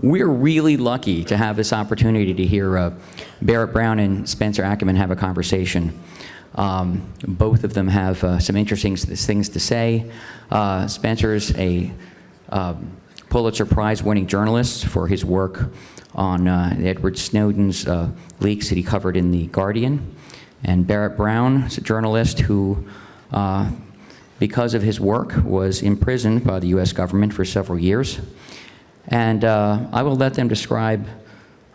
We're really lucky to have this opportunity to hear Barrett Brown and Spencer Ackerman have a conversation. Both of them have some interesting things to say. Spencer's a Pulitzer Prize-winning journalist for his work on Edward Snowden's leaks that he covered in The Guardian. And Barrett Brown is a journalist who, because of his work, was imprisoned by the US government for several years. And I will let them describe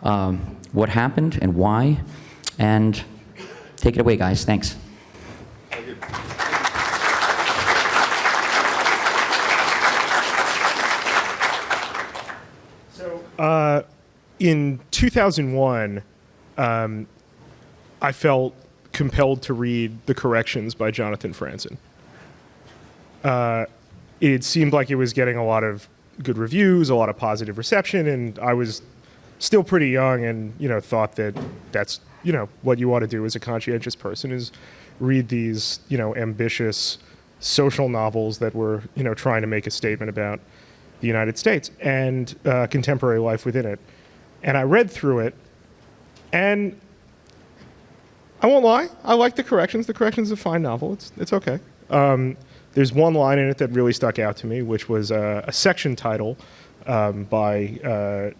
what happened and why. And take it away, guys. Thanks. Thank you. So, in 2001, I felt compelled to read The Corrections by Jonathan Franzen. It seemed like it was getting a lot of good reviews, a lot of positive reception, and I was still pretty young and, thought that that's, what you ought to do as a conscientious person is read these, ambitious social novels that were, trying to make a statement about the United States and contemporary life within it. And I read through it, and I won't lie, I like The Corrections. The Corrections is a fine novel. It's okay. There's one line in it that really stuck out to me, which was a section title by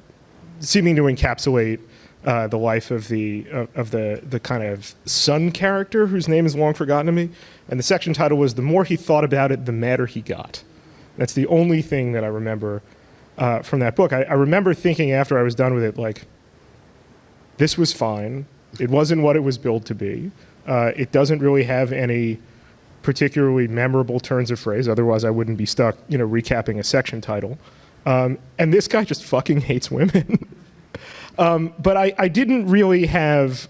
seeming to encapsulate the life of the kind of son character whose name is long forgotten to me. And the section title was "The more he thought about it, the madder he got." That's the only thing that I remember from that book. I remember thinking after I was done with it, like, this was fine. It wasn't what it was billed to be. It doesn't really have any particularly memorable turns of phrase. Otherwise, I wouldn't be stuck, recapping a section title. And this guy just fucking hates women. But I didn't really have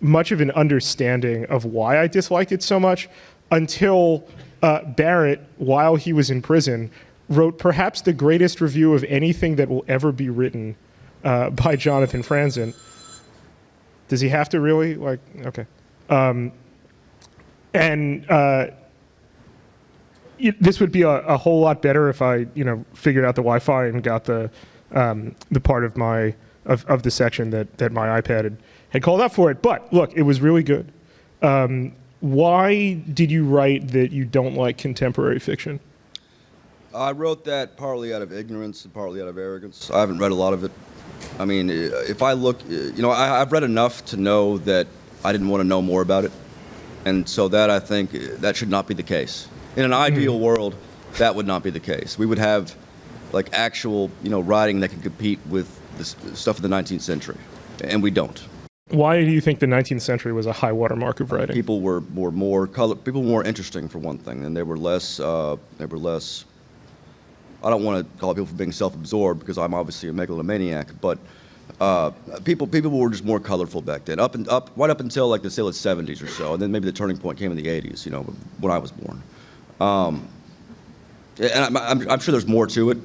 much of an understanding of why I disliked it so much until Barrett, while he was in prison, wrote perhaps the greatest review of anything that will ever be written by Jonathan Franzen. Does he have to really? Like, okay. This would be a whole lot better if I, figured out the Wi-Fi and got the part of of the section that my iPad had called up for it. But look, it was really good. Why did you write that you don't like contemporary fiction? I wrote that partly out of ignorance and partly out of arrogance. I haven't read a lot of it. I mean, if I look, I've read enough to know that I didn't want to know more about it. And so that, I think, that should not be the case. In an ideal world, that would not be the case. We would have, like, actual, writing that could compete with the stuff of the 19th century, and we don't. Why do you think the 19th century was a high watermark of writing? People were more people were more interesting, for one thing, and they were less. I don't want to call people for being self-absorbed because I'm obviously a megalomaniac, but people were just more colorful back then. Right up until like the 70s or so, and then maybe the turning point came in the 80s. When I was born. And I'm sure there's more to it.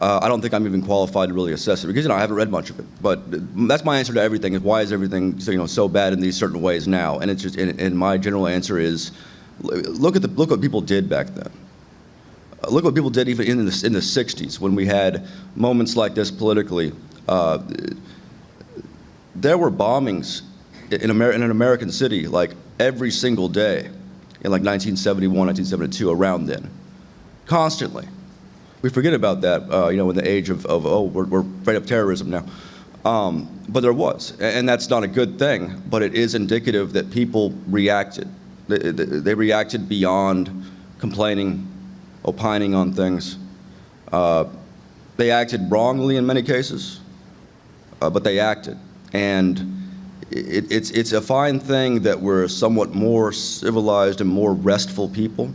I don't think I'm even qualified to really assess it because I haven't read much of it. But that's my answer to everything: is why is everything so bad in these certain ways now? And it's just, and my general answer is, look what people did back then. Look what people did even in the 60s when we had moments like this politically. There were bombings in an American city like every single day in like 1971, 1972, around then, constantly. We forget about that, in the age of we're afraid of terrorism now. But there was, and that's not a good thing, but it is indicative that people reacted. They reacted beyond complaining, opining on things. They acted wrongly in many cases, but they acted. And it's a fine thing that we're somewhat more civilized and more restful people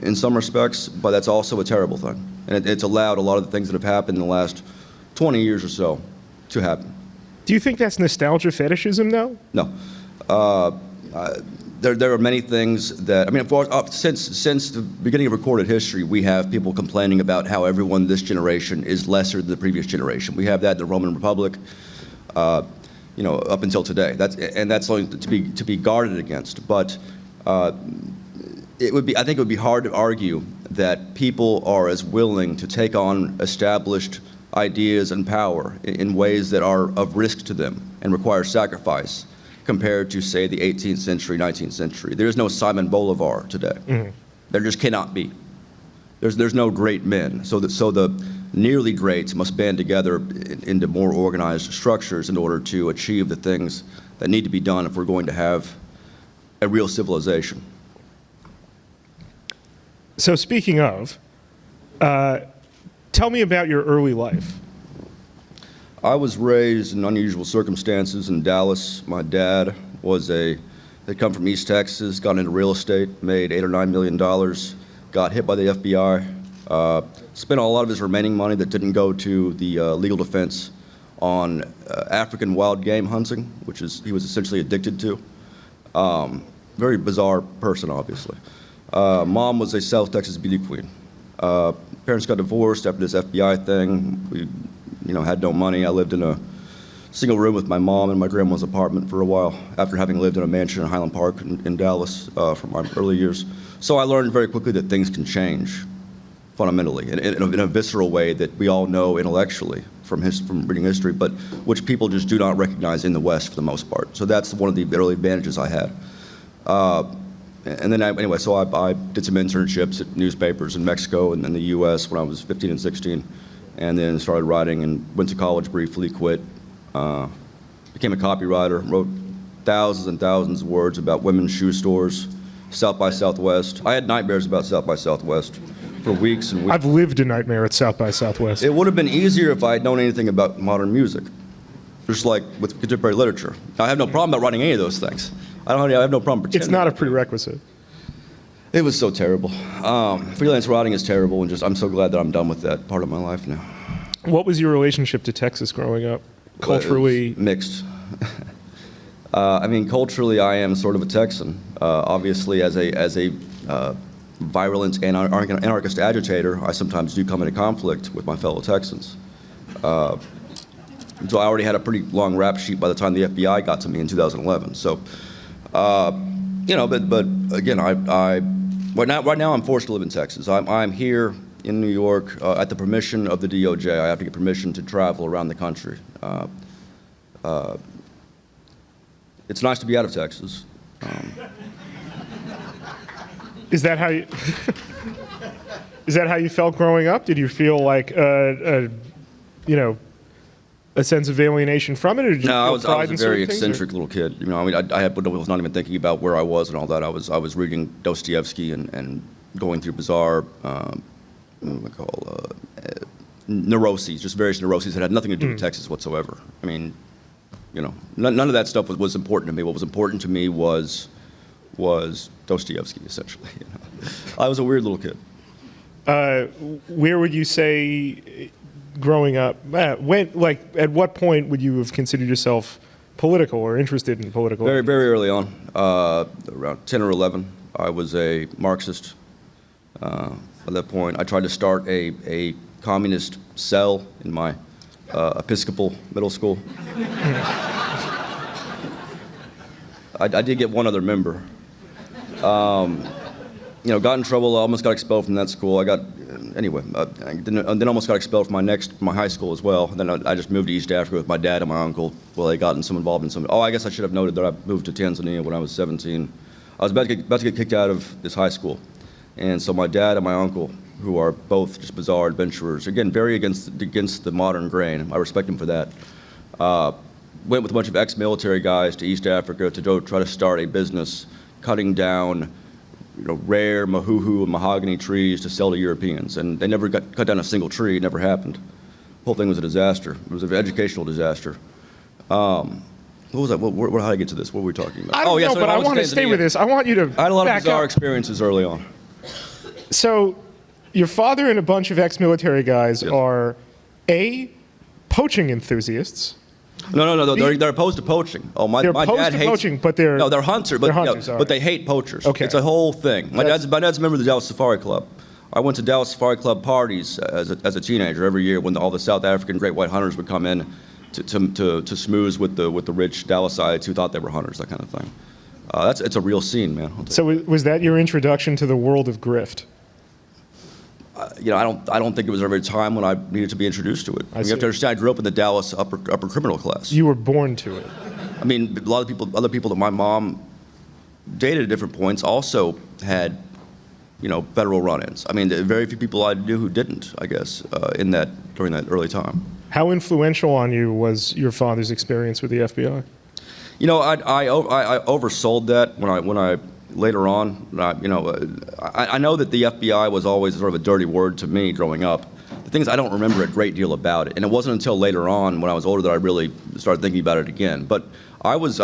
in some respects, but that's also a terrible thing. And it's allowed a lot of the things that have happened in the last 20 years or so to happen. Do you think that's nostalgia fetishism, though? No. There are many things that, since the beginning of recorded history, we have people complaining about how everyone this generation is lesser than the previous generation. We have that in the Roman Republic, up until today. That's something to be guarded against. But I think it would be hard to argue that people are as willing to take on established ideas and power in ways that are of risk to them and require sacrifice compared to, say, the 18th century, 19th century. There is no Simon Bolivar today. Mm-hmm. There just cannot be. There's no great men. So the nearly greats must band together into more organized structures in order to achieve the things that need to be done if we're going to have a real civilization. So speaking of, tell me about your early life. I was raised in unusual circumstances in Dallas. My dad had come from East Texas, got into real estate, made $8 or $9 million, got hit by the FBI, spent a lot of his remaining money that didn't go to the legal defense on African wild game hunting, which he was essentially addicted to. Very bizarre person, obviously. Mom was a South Texas beauty queen. Parents got divorced after this FBI thing. We, had no money. I lived in a single room with my mom in my grandma's apartment for a while after having lived in a mansion in Highland Park in Dallas for my early years. So I learned very quickly that things can change fundamentally in a visceral way that we all know intellectually from reading history, but which people just do not recognize in the West for the most part. So that's one of the early advantages I had. And then I did some internships at newspapers in Mexico and in the U.S. when I was 15 and 16, and then started writing and went to college briefly, quit, became a copywriter, wrote thousands and thousands of words about women's shoe stores, South by Southwest. I had nightmares about South by Southwest for weeks and weeks. I've lived a nightmare at South by Southwest. It would have been easier if I had known anything about modern music, just like with contemporary literature. I have no problem about writing any of those things. I have no problem pretending. It's not a prerequisite. It was so terrible. Freelance writing is terrible, and I'm so glad that I'm done with that part of my life now. What was your relationship to Texas growing up? Culturally? Mixed. Culturally, I am sort of a Texan. Obviously, as a virulent anarchist agitator, I sometimes do come into conflict with my fellow Texans. So I already had a pretty long rap sheet by the time the FBI got to me in 2011. So, but again, right now I'm forced to live in Texas. I'm here in New York at the permission of the DOJ. I have to get permission to travel around the country. It's nice to be out of Texas. Is that how you? Is that how you felt growing up? Did you feel like a sense of alienation from it, or did you No, feel I pride was a in very certain things, eccentric little kid. I was not even thinking about where I was and all that. I was reading Dostoevsky and going through bizarre, neuroses, just various neuroses that had nothing to do with Texas whatsoever. None of that stuff was important to me. What was important to me was Dostoevsky, essentially. I was a weird little kid. Where would you say, growing up, at what point would you have considered yourself political or interested in political? Very, very early on, around 10 or 11, I was a Marxist. At that point, I tried to start a communist cell in my Episcopal middle school. I did get one other member. Got in trouble, almost got expelled from that school. I then almost got expelled from my high school as well. Then I just moved to East Africa with my dad and my uncle. Well, they got involved in some. Oh, I guess I should have noted that I moved to Tanzania when I was 17. I was about to get kicked out of this high school. And so my dad and my uncle, who are both just bizarre adventurers, again, very against the modern grain, I respect them for that, went with a bunch of ex-military guys to East Africa to go try to start a business cutting down rare mahuhu and mahogany trees to sell to Europeans. And they never cut down a single tree. It never happened. The whole thing was a disaster. It was an educational disaster. What was that? How did I get to this? What were we talking about? I don't know, but I want to stay with this. I want you to I had a lot of back bizarre up. experiences early on. So, your father and a bunch of ex-military guys are, A, poaching enthusiasts. No. They're opposed to poaching. Oh, my They're dad opposed to hates poaching, but they're hunters. they're hunters, all right. But they hate poachers. Okay. It's a whole thing. My dad's a member of the Dallas Safari Club. I went to Dallas Safari Club parties as a teenager every year when all the South African great white hunters would come in to schmooze with the rich Dallasites who thought they were hunters, that kind of thing. It's a real scene, man. So was that your introduction to the world of grift? I don't think it was ever a time when I needed to be introduced to it. You have see. to understand, I grew up in the Dallas upper criminal class. You were born to it. I mean, a lot of people, other people that my mom dated at different points also had, federal run-ins. I mean, very few people I knew who didn't, I guess, during that early time. How influential on you was your father's experience with the FBI? I oversold that when I later on, I know that the FBI was always sort of a dirty word to me growing up. The thing is, I don't remember a great deal about it, and it wasn't until later on, when I was older, that I really started thinking about it again. But I was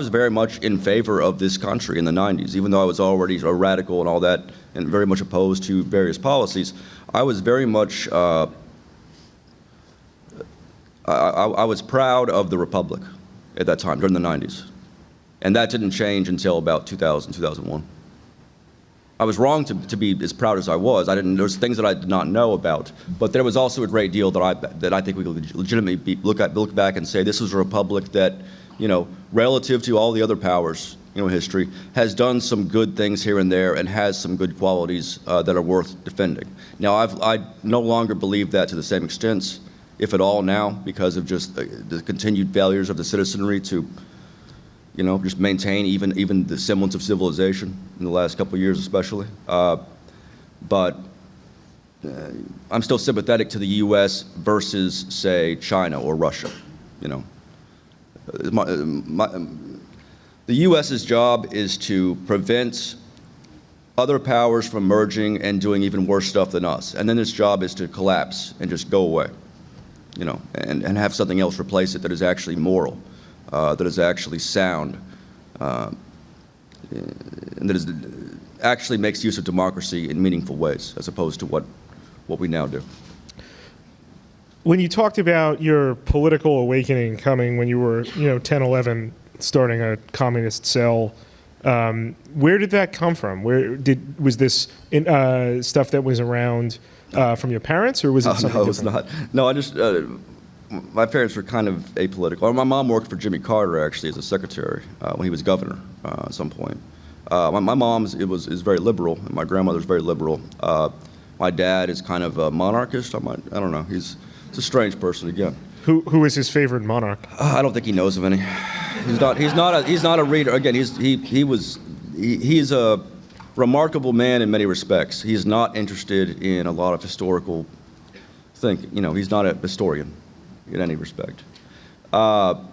very much in favor of this country in the 90s, even though I was already a radical and all that, and very much opposed to various policies. I was very much, I was proud of the Republic at that time, during the 90s. And that didn't change until about 2000, 2001. I was wrong to be as proud as I was. There was things that I did not know about, but there was also a great deal that I think we could legitimately look back and say this was a republic that, relative to all the other powers, in history, has done some good things here and there and has some good qualities that are worth defending. Now, I no longer believe that to the same extent, if at all now, because of just the continued failures of the citizenry to just maintain even the semblance of civilization in the last couple of years especially. But I'm still sympathetic to the U.S. versus, say, China or Russia. The U.S.'s job is to prevent other powers from merging and doing even worse stuff than us. And then its job is to collapse and just go away, and have something else replace it that is actually moral. That is actually sound, and that actually makes use of democracy in meaningful ways, as opposed to what we now do. When you talked about your political awakening coming when you were, 10, 11, starting a communist cell, where did that come from? Was this stuff that was around from your parents, or was it something different? No, it's not. No, I just. My parents were kind of apolitical. My mom worked for Jimmy Carter, actually, as a secretary when he was governor at some point. My mom's is very liberal, and my grandmother's very liberal. My dad is kind of a monarchist. I don't know. He's a strange person again. Who is his favorite monarch? I don't think he knows of any. He's not a reader. Again, he's a remarkable man in many respects. He's not interested in a lot of historical thinking. He's not a historian in any respect. No,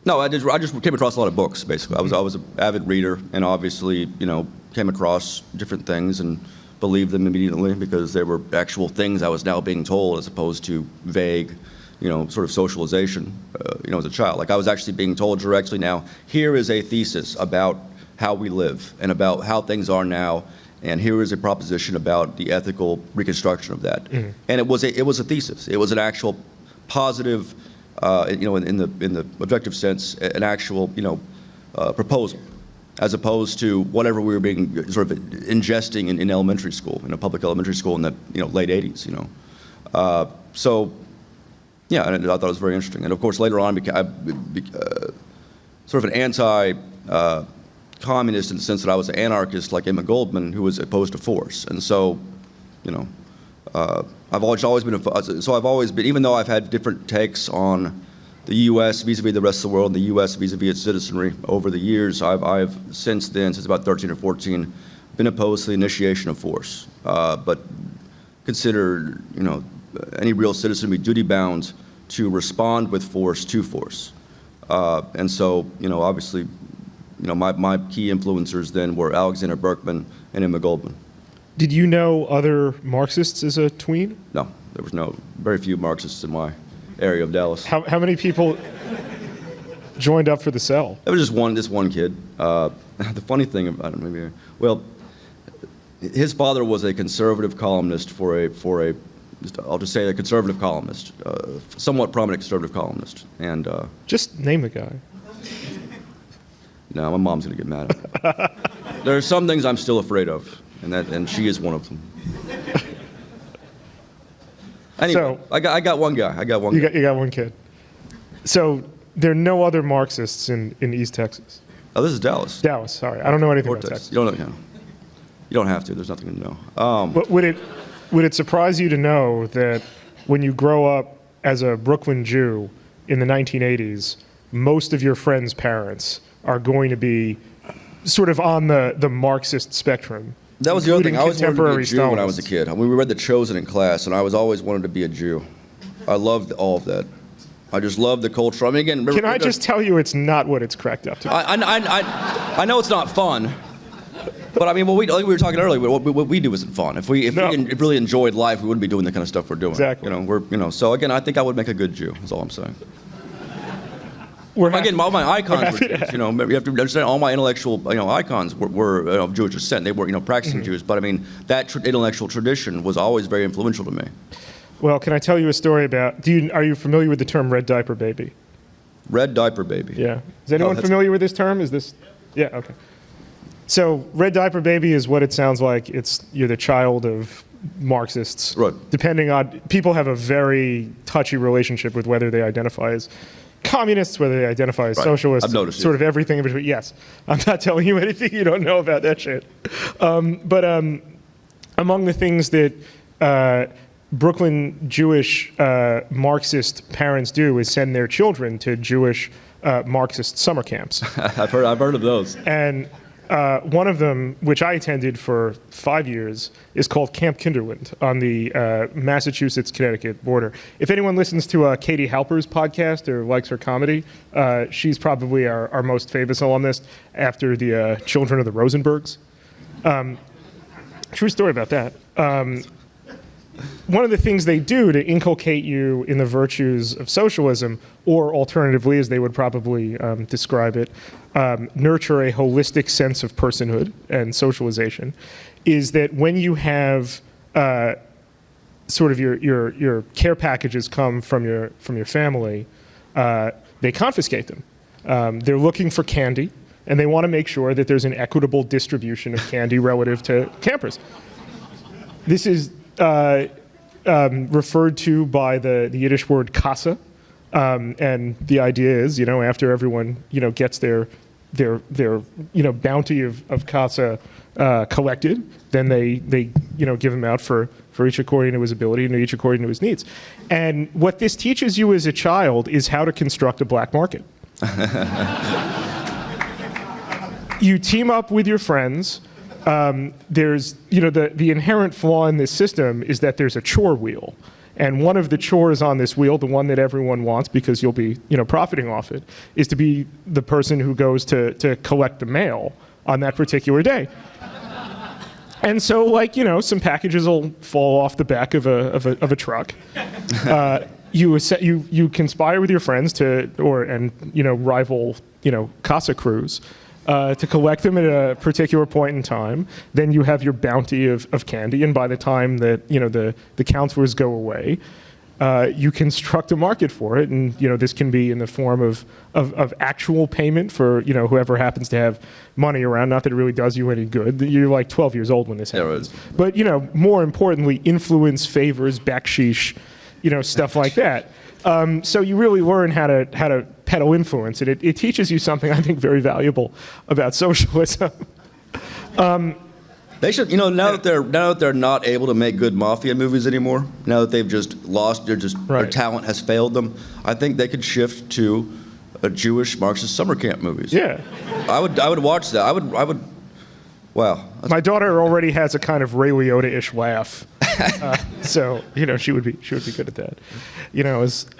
I just came across a lot of books, basically. I was an avid reader, and obviously, came across different things and believed them immediately because they were actual things I was now being told, as opposed to vague, sort of socialization, as a child. Like, I was actually being told directly now, here is a thesis about how we live and about how things are now, and here is a proposition about the ethical reconstruction of that. Mm-hmm. And it was a thesis. It was an actual positive, in the objective sense, an actual, proposal, as opposed to whatever we were being sort of ingesting in elementary school, in a public elementary school in the late 80s. So, yeah, and I thought it was very interesting. And of course, later on, I became sort of an anti-communist in the sense that I was an anarchist, like Emma Goldman, who was opposed to force. And so, I've always been, even though I've had different takes on the U.S. vis-a-vis the rest of the world, and the U.S. vis-a-vis its citizenry over the years, I've since about 13 or 14, been opposed to the initiation of force, but consider, any real citizen be duty-bound to respond with force to force. And so, obviously, my key influencers then were Alexander Berkman and Emma Goldman. Did you know other Marxists as a tween? No, there was very few Marxists in my area of Dallas. How many people joined up for the cell? There was just one kid. The funny thing about him, his father was a conservative columnist I'll just say a conservative columnist, somewhat prominent conservative columnist, and. Just name the guy. No, my mom's gonna get mad at me. There are some things I'm still afraid of, and she is one of them. Anyway, so, I got one guy. You got one kid. So there are no other Marxists in East Texas. Oh, this is Dallas. Dallas. Sorry, I don't know anything about Texas. You don't know. You don't have to. There's nothing to know. But would it surprise you to know that when you grow up as a Brooklyn Jew in the 1980s, most of your friends' parents are going to be sort of on the Marxist spectrum? That was the other thing. I always wanted to be a contemporary Jew when I was a Stalinists. kid. I mean, we read The Chosen in class, and I was always wanted to be a Jew. I loved all of that. I just loved the culture. I mean, again, Can I just tell you it's not what it's cracked up to? I know it's not fun, but I mean, like we were talking earlier, what we do isn't fun. If we really enjoyed life, we wouldn't be doing the kind of stuff we're doing. Exactly. So again, I think I would make a good Jew. Is all I'm saying. We're happy- Again, all my icons happy were to- Jews. You have to understand, all my intellectual, icons were of Jewish descent. They were, practicing Jews. But I mean, that intellectual tradition was always very influential to me. Well, can I tell you a story about? Are you familiar with the term "red diaper baby"? Red diaper baby. Yeah. Is anyone that's- familiar with this term? Is this? Yeah. Okay. So, red diaper baby is what it sounds like. You're the child of Marxists. Right. Depending on people have a very touchy relationship with whether they identify as communists, whether they identify as Right. socialists. I've noticed sort it. of everything in between. Yes. I'm not telling you anything you don't know about that shit. But among the things that Brooklyn Jewish Marxist parents do is send their children to Jewish Marxist summer camps. I've heard of those. And one of them, which I attended for 5 years, is called Camp Kinderland on the Massachusetts-Connecticut border. If anyone listens to Katie Halper's podcast or likes her comedy, she's probably our most famous alumnus after the Children of the Rosenbergs. True story about that. One of the things they do to inculcate you in the virtues of socialism, or alternatively, as they would probably describe it, nurture a holistic sense of personhood and socialization, is that when you have sort of your care packages come from your family, they confiscate them. They're looking for candy, and they want to make sure that there's an equitable distribution of candy relative to campers. This is referred to by the Yiddish word kassa, and the idea is, after everyone, gets their bounty of kassa collected, then they give them out for each according to his ability and each according to his needs. And what this teaches you as a child is how to construct a black market. You team up with your friends. There's, the inherent flaw in this system is that there's a chore wheel. And one of the chores on this wheel, the one that everyone wants because you'll be, profiting off it, is to be the person who goes to collect the mail on that particular day. And so, some packages will fall off the back of a truck. You conspire with your friends and rival, casa crews. To collect them at a particular point in time. Then you have your bounty of candy, and by the time that the counselors go away, you construct a market for it, and this can be in the form of actual payment for whoever happens to have money around. Not that it really does you any good. You're like 12 years old when this happens. Yeah, But more importantly, influence, favors, backsheesh, stuff like that. So you really learn how to peddle influence, and it teaches you something I think very valuable about socialism. They should, now that they're not able to make good mafia movies anymore, now that they've just lost their Right. talent has failed them, I think they could shift to a Jewish Marxist summer camp movies. Yeah. I would watch that. I would. Wow. My daughter already has a kind of Ray Liotta-ish laugh, so she would be good at that.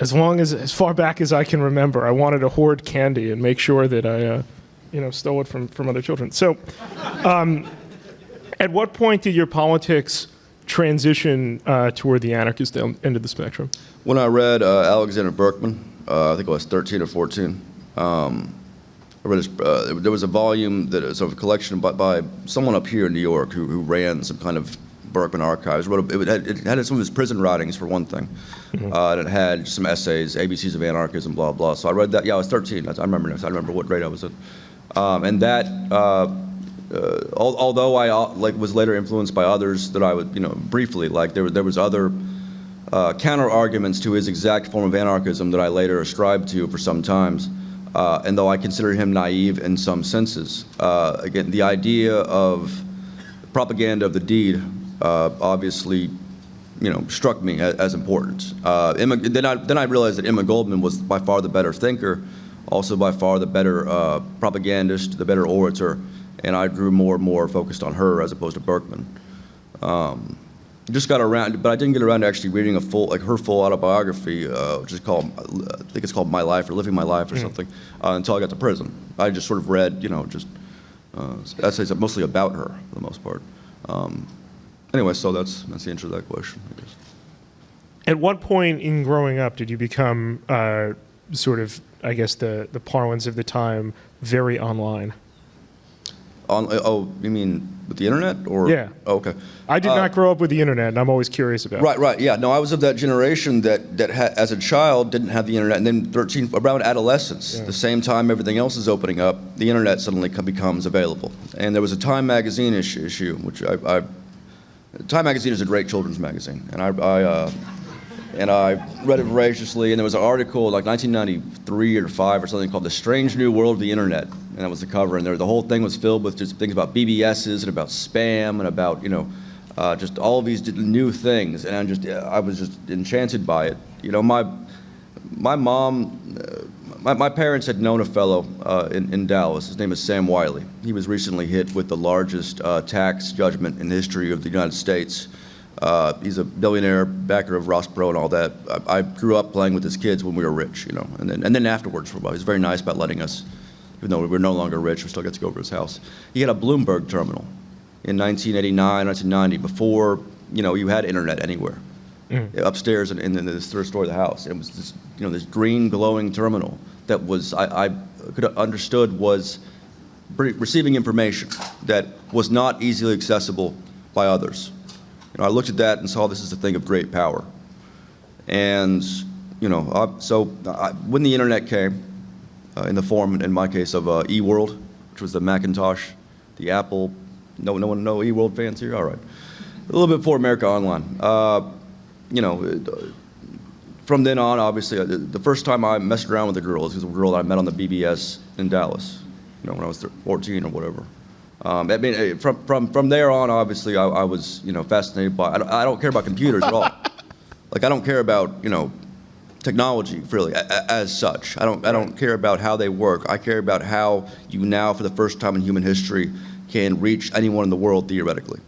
As far back as I can remember, I wanted to hoard candy and make sure that I, stole it from other children. So, at what point did your politics transition toward the anarchist end of the spectrum? When I read Alexander Berkman, I think I was 13 or 14. I read there was a volume that was a collection by someone up here in New York who ran some kind of Berkman archives. It had some of his prison writings, for one thing, and it had some essays, ABCs of Anarchism, blah blah. So I read that. Yeah, I was 13. I remember this. I remember what grade I was in, and that. Although I was later influenced by others that I would briefly there was other counter arguments to his exact form of anarchism that I later ascribed to for some times. And though I consider him naive in some senses, again, the idea of propaganda of the deed obviously, struck me as important. Then I realized that Emma Goldman was by far the better thinker, also by far the better propagandist, the better orator, and I grew more and more focused on her as opposed to Berkman. Just got around, but I didn't get around to actually reading her full autobiography, which is called, I think it's called My Life or Living My Life or something, until I got to prison. I just sort of read, just essays mostly about her for the most part. Anyway, so that's the answer to that question, I guess. At what point in growing up did you become sort of, I guess, the parlance of the time, very online? You mean with the internet, or? Yeah. Oh, okay. I did not grow up with the internet, and I'm always curious about it. Right, yeah. No, I was of that generation that as a child, didn't have the internet, and then around adolescence, the same time everything else is opening up, the internet suddenly becomes available. And there was a Time magazine issue, which Time magazine is a great children's magazine, and I read it voraciously, and there was an article like 1993 or 5 or something called The Strange New World of the Internet, and that was the cover, and the whole thing was filled with just things about BBSs and about spam and about, just all of these new things, and I was just enchanted by it. My mom, my parents had known a fellow in Dallas. His name is Sam Wiley. He was recently hit with the largest tax judgment in the history of the United States. He's a billionaire, backer of Ross Perot and all that. I grew up playing with his kids when we were rich, and then afterwards for a while. He was very nice about letting us, even though we were no longer rich, we still got to go over to his house. He had a Bloomberg terminal in 1989, 1990, before, you had internet anywhere. Upstairs in this third story of the house. It was this, this green glowing terminal that was, I could have understood was receiving information that was not easily accessible by others. I looked at that and saw this is a thing of great power. And, when the internet came, in the form, in my case, of eWorld, which was the Macintosh, the Apple, no one know eWorld fans here? All right. A little bit before America Online. From then on, obviously, the first time I messed around with a girl was a girl that I met on the BBS in Dallas, when I was 14 or whatever. From there on, obviously, I was, fascinated by. I don't care about computers at all. Like, I don't care about, technology really as such. I don't care about how they work. I care about how you now, for the first time in human history, can reach anyone in the world theoretically,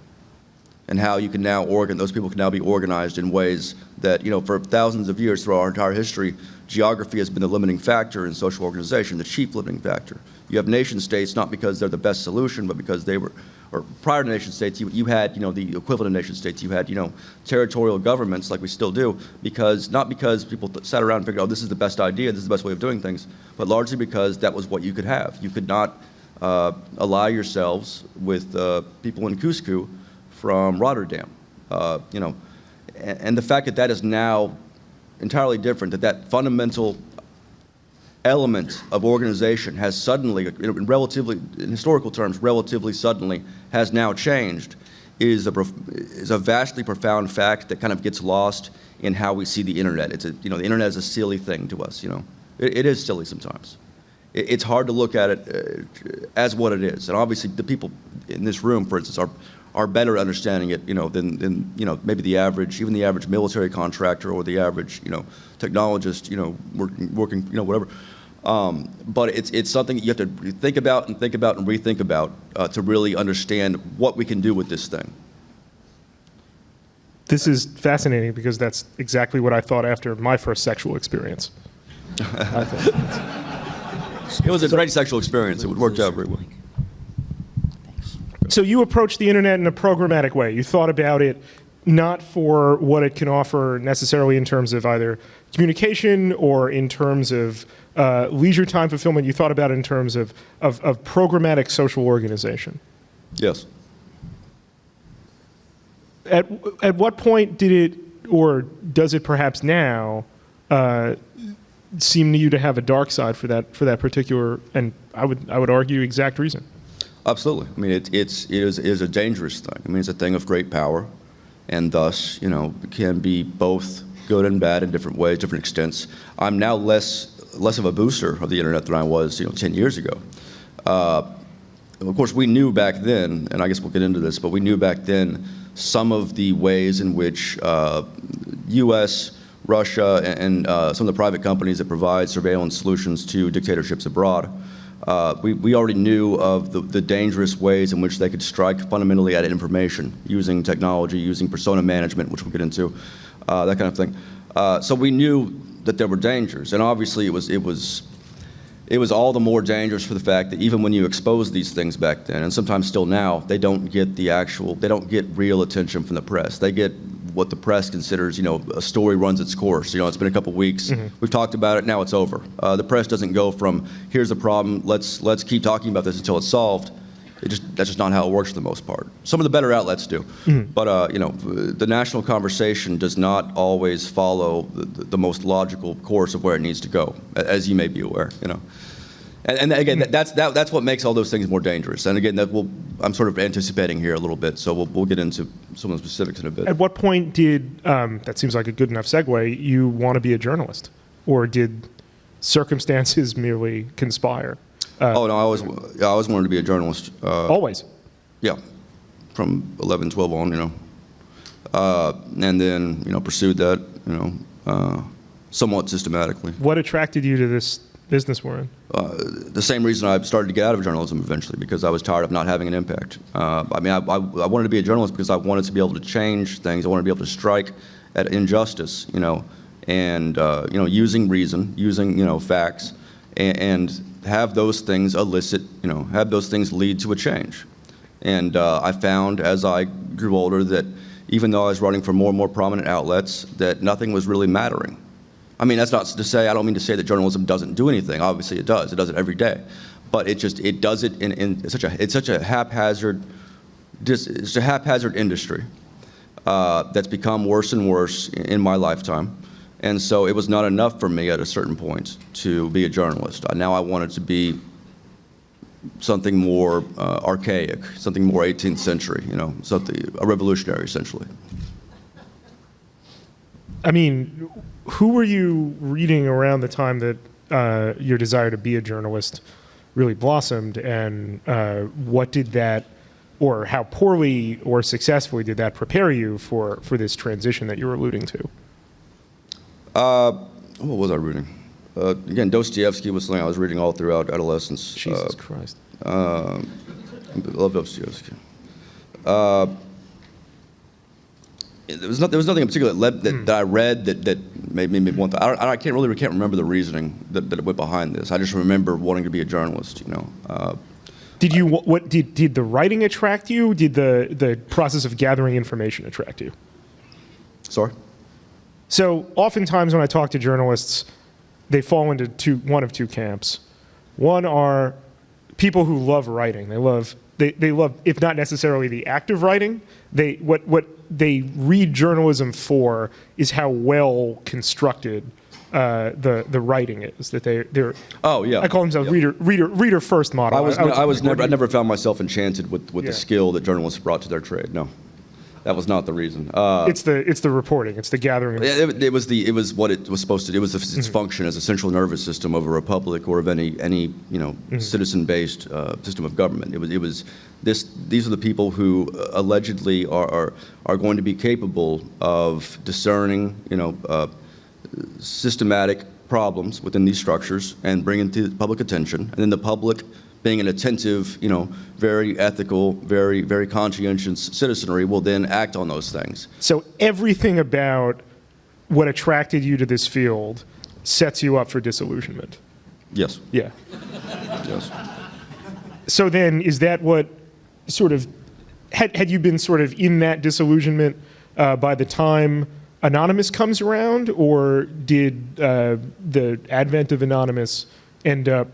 and how you can now those people can now be organized in ways that, for thousands of years through our entire history, geography has been the limiting factor in social organization, the chief limiting factor. You have nation states not because they're the best solution, but because they were, or prior to nation states, you had, the equivalent of nation states, you had, territorial governments like we still do, not because people sat around and figured, oh, this is the best idea, this is the best way of doing things, but largely because that was what you could have. You could not ally yourselves with people in Cusco from Rotterdam, and the fact that is now entirely different, that fundamental element of organization has suddenly, in historical terms, relatively suddenly, has now changed, is a vastly profound fact that kind of gets lost in how we see the internet. The internet is a silly thing to us. It is silly sometimes. It's hard to look at it as what it is, and obviously the people in this room, for instance, are better at understanding it, than maybe the average military contractor or the average, technologist, working, whatever. But it's something you have to think about and rethink about to really understand what we can do with this thing. This is fascinating because that's exactly what I thought after my first sexual experience. It was a great sexual experience. It worked out very well. So you approached the internet in a programmatic way. You thought about it not for what it can offer necessarily in terms of either communication or in terms of leisure time fulfillment. You thought about it in terms of programmatic social organization. Yes. At what point did it, or does it perhaps now, seem to you to have a dark side for that particular, and I would argue, exact reason? Absolutely. I mean, it is a dangerous thing. I mean, it's a thing of great power, and thus, can be both good and bad in different ways, different extents. I'm now less of a booster of the internet than I was, 10 years ago. of course, we knew back then, and I guess we'll get into this, but we knew back then some of the ways in which U.S., Russia, and some of the private companies that provide surveillance solutions to dictatorships abroad, we already knew of the dangerous ways in which they could strike fundamentally at information using technology, using persona management, which we'll get into, that kind of thing. So we knew that there were dangers, and obviously it was all the more dangerous for the fact that even when you expose these things back then, and sometimes still now, they don't get real attention from the press. They get what the press considers, a story runs its course. It's been a couple weeks. We've talked about it, now it's over. The press doesn't go from, here's the problem, let's keep talking about this until it's solved. That's just not how it works for the most part. Some of the better outlets do. But, the national conversation does not always follow the most logical course of where it needs to go, as you may be aware, And again, that's what makes all those things more dangerous. And again, I'm sort of anticipating here a little bit, so we'll get into some of the specifics in a bit. At what point did, that seems like a good enough segue, you want to be a journalist? Or did circumstances merely conspire? Oh, no, I always wanted to be a journalist. Always? Yeah, from 11, 12 on, and then, pursued that, somewhat systematically. What attracted you to this business we're in? The same reason I started to get out of journalism eventually, because I was tired of not having an impact. I wanted to be a journalist because I wanted to be able to change things. I wanted to be able to strike at injustice, and, using reason, using, facts, and have those things elicit, have those things lead to a change. And I found as I grew older that even though I was running for more and more prominent outlets, that nothing was really mattering. I mean, that's not to say, I don't mean to say that journalism doesn't do anything. Obviously it does. It does it every day. But it does it in such a haphazard industry that's become worse and worse in my lifetime. And so it was not enough for me at a certain point to be a journalist. Now I wanted to be something more archaic, something more 18th century, a revolutionary, essentially. I mean, who were you reading around the time that your desire to be a journalist really blossomed, and what did that, or how poorly or successfully did that prepare you for this transition that you were alluding to? What was I reading? Again, Dostoevsky was something I was reading all throughout adolescence. Jesus Christ. I love Dostoevsky. There was nothing in particular that I read that made me want to. I can't remember the reasoning that went behind this. I just remember wanting to be a journalist. Did the writing attract you? Did the process of gathering information attract you? Sorry? So oftentimes when I talk to journalists, they fall into one of two camps. One are people who love writing. They love, if not necessarily the act of writing, what they read journalism for is how well constructed the writing is. That they're. Oh yeah. I call themselves reader first model. I never found myself enchanted with the skill that journalists brought to their trade. No. That was not the reason. It's the reporting. It's the gathering. It was what it was supposed to do. It was its function as a central nervous system of a republic or of any citizen-based system of government. These are the people who allegedly are going to be capable of discerning systematic problems within these structures and bringing to public attention, and then the public, being an attentive, very ethical, very, very conscientious citizenry, will then act on those things. So everything about what attracted you to this field sets you up for disillusionment. Yes. Yeah. Yes. So then, is that what sort of, had you been sort of in that disillusionment by the time Anonymous comes around, or did the advent of Anonymous end up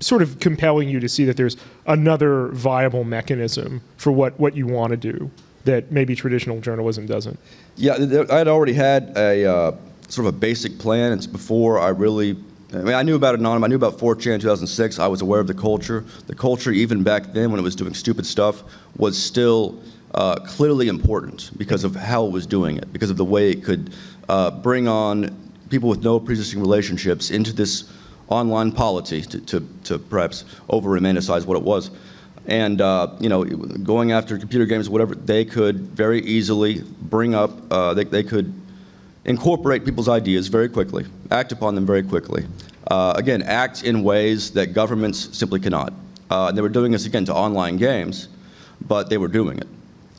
sort of compelling you to see that there's another viable mechanism for what you want to do that maybe traditional journalism doesn't? Yeah, I had already had a sort of a basic plan. It's before I knew about Anonymous. I knew about 4chan in 2006. I was aware of the culture. The culture, even back then when it was doing stupid stuff, was still clearly important because of how it was doing it, because of the way it could bring on people with no pre-existing relationships into this online polity, to perhaps over-romanticize what it was. And going after computer games, whatever, they could very easily bring up, they could incorporate people's ideas very quickly, act upon them very quickly. Again, act in ways that governments simply cannot. And they were doing this, again, to online games, but they were doing it.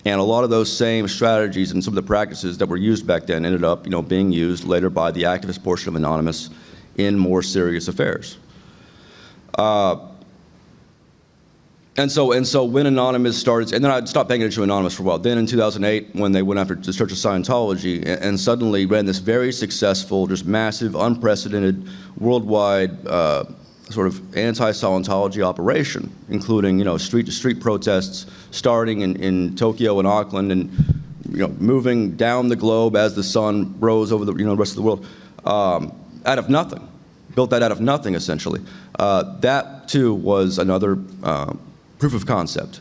And a lot of those same strategies and some of the practices that were used back then ended up, being used later by the activist portion of Anonymous in more serious affairs. And so when Anonymous started, and then I stopped paying attention to Anonymous for a while. Then in 2008, when they went after the Church of Scientology and suddenly ran this very successful, just massive, unprecedented, worldwide sort of anti-Scientology operation, including street-to-street protests starting in Tokyo and Auckland, and moving down the globe as the sun rose over the rest of the world, out of nothing, built that out of nothing essentially. That too was another proof of concept,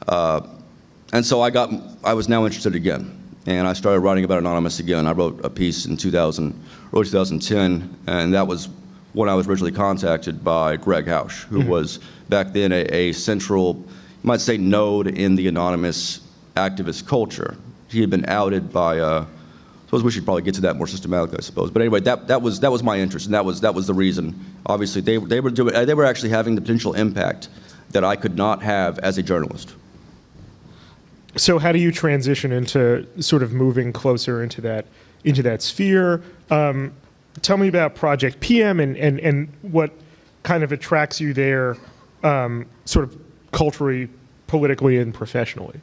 and so I was now interested again, and I started writing about Anonymous again. I wrote a piece in early 2010, and that was when I was originally contacted by Greg Hausch, who was back then a central, you might say, node in the Anonymous activist culture. He had been outed by, I suppose we should probably get to that more systematically, I suppose. But anyway, that was my interest, and that was the reason. Obviously, they were actually having the potential impact that I could not have as a journalist. So how do you transition into sort of moving closer into that sphere? Tell me about Project PM and what kind of attracts you there, sort of culturally, politically, and professionally.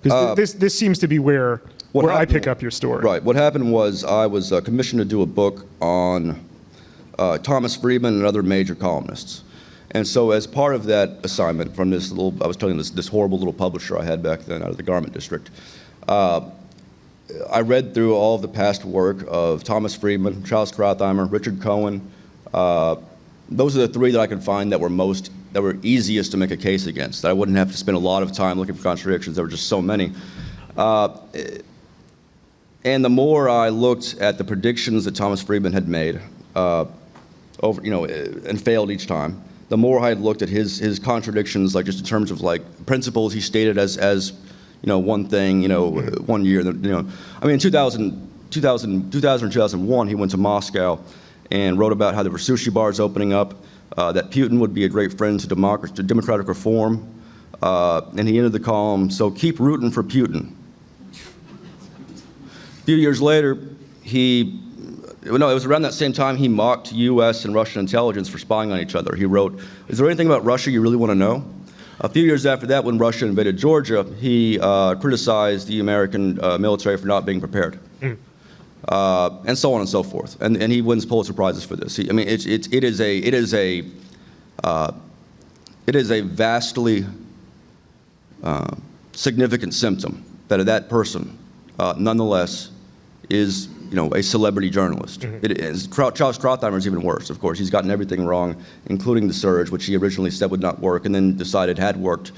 Because this seems to be where I pick up your story. Right. What happened was I was commissioned to do a book on Thomas Friedman and other major columnists. And so as part of that assignment from this I was telling you, this horrible little publisher I had back then out of the Garment District, I read through all of the past work of Thomas Friedman, Charles Kratheimer, Richard Cohen. Those are the three that I could find that were easiest to make a case against, that I wouldn't have to spend a lot of time looking for contradictions. There were just so many. And the more I looked at the predictions that Thomas Friedman had made, and failed each time, the more I looked at his contradictions, like just in terms of like principles he stated as one thing, 1 year, I mean, in 2000 or 2001, he went to Moscow and wrote about how there were sushi bars opening up, that Putin would be a great friend to democratic reform, and he ended the column, "So keep rooting for Putin." A few years later, it was around that same time he mocked U.S. and Russian intelligence for spying on each other. He wrote, "Is there anything about Russia you really want to know?" A few years after that, when Russia invaded Georgia, he criticized the American military for not being prepared, and so on and so forth. And he wins Pulitzer Prizes for this. It is a vastly significant symptom that person, nonetheless, is a celebrity journalist. Charles Kratheimer is even worse, of course. He's gotten everything wrong, including the surge, which he originally said would not work and then decided had worked.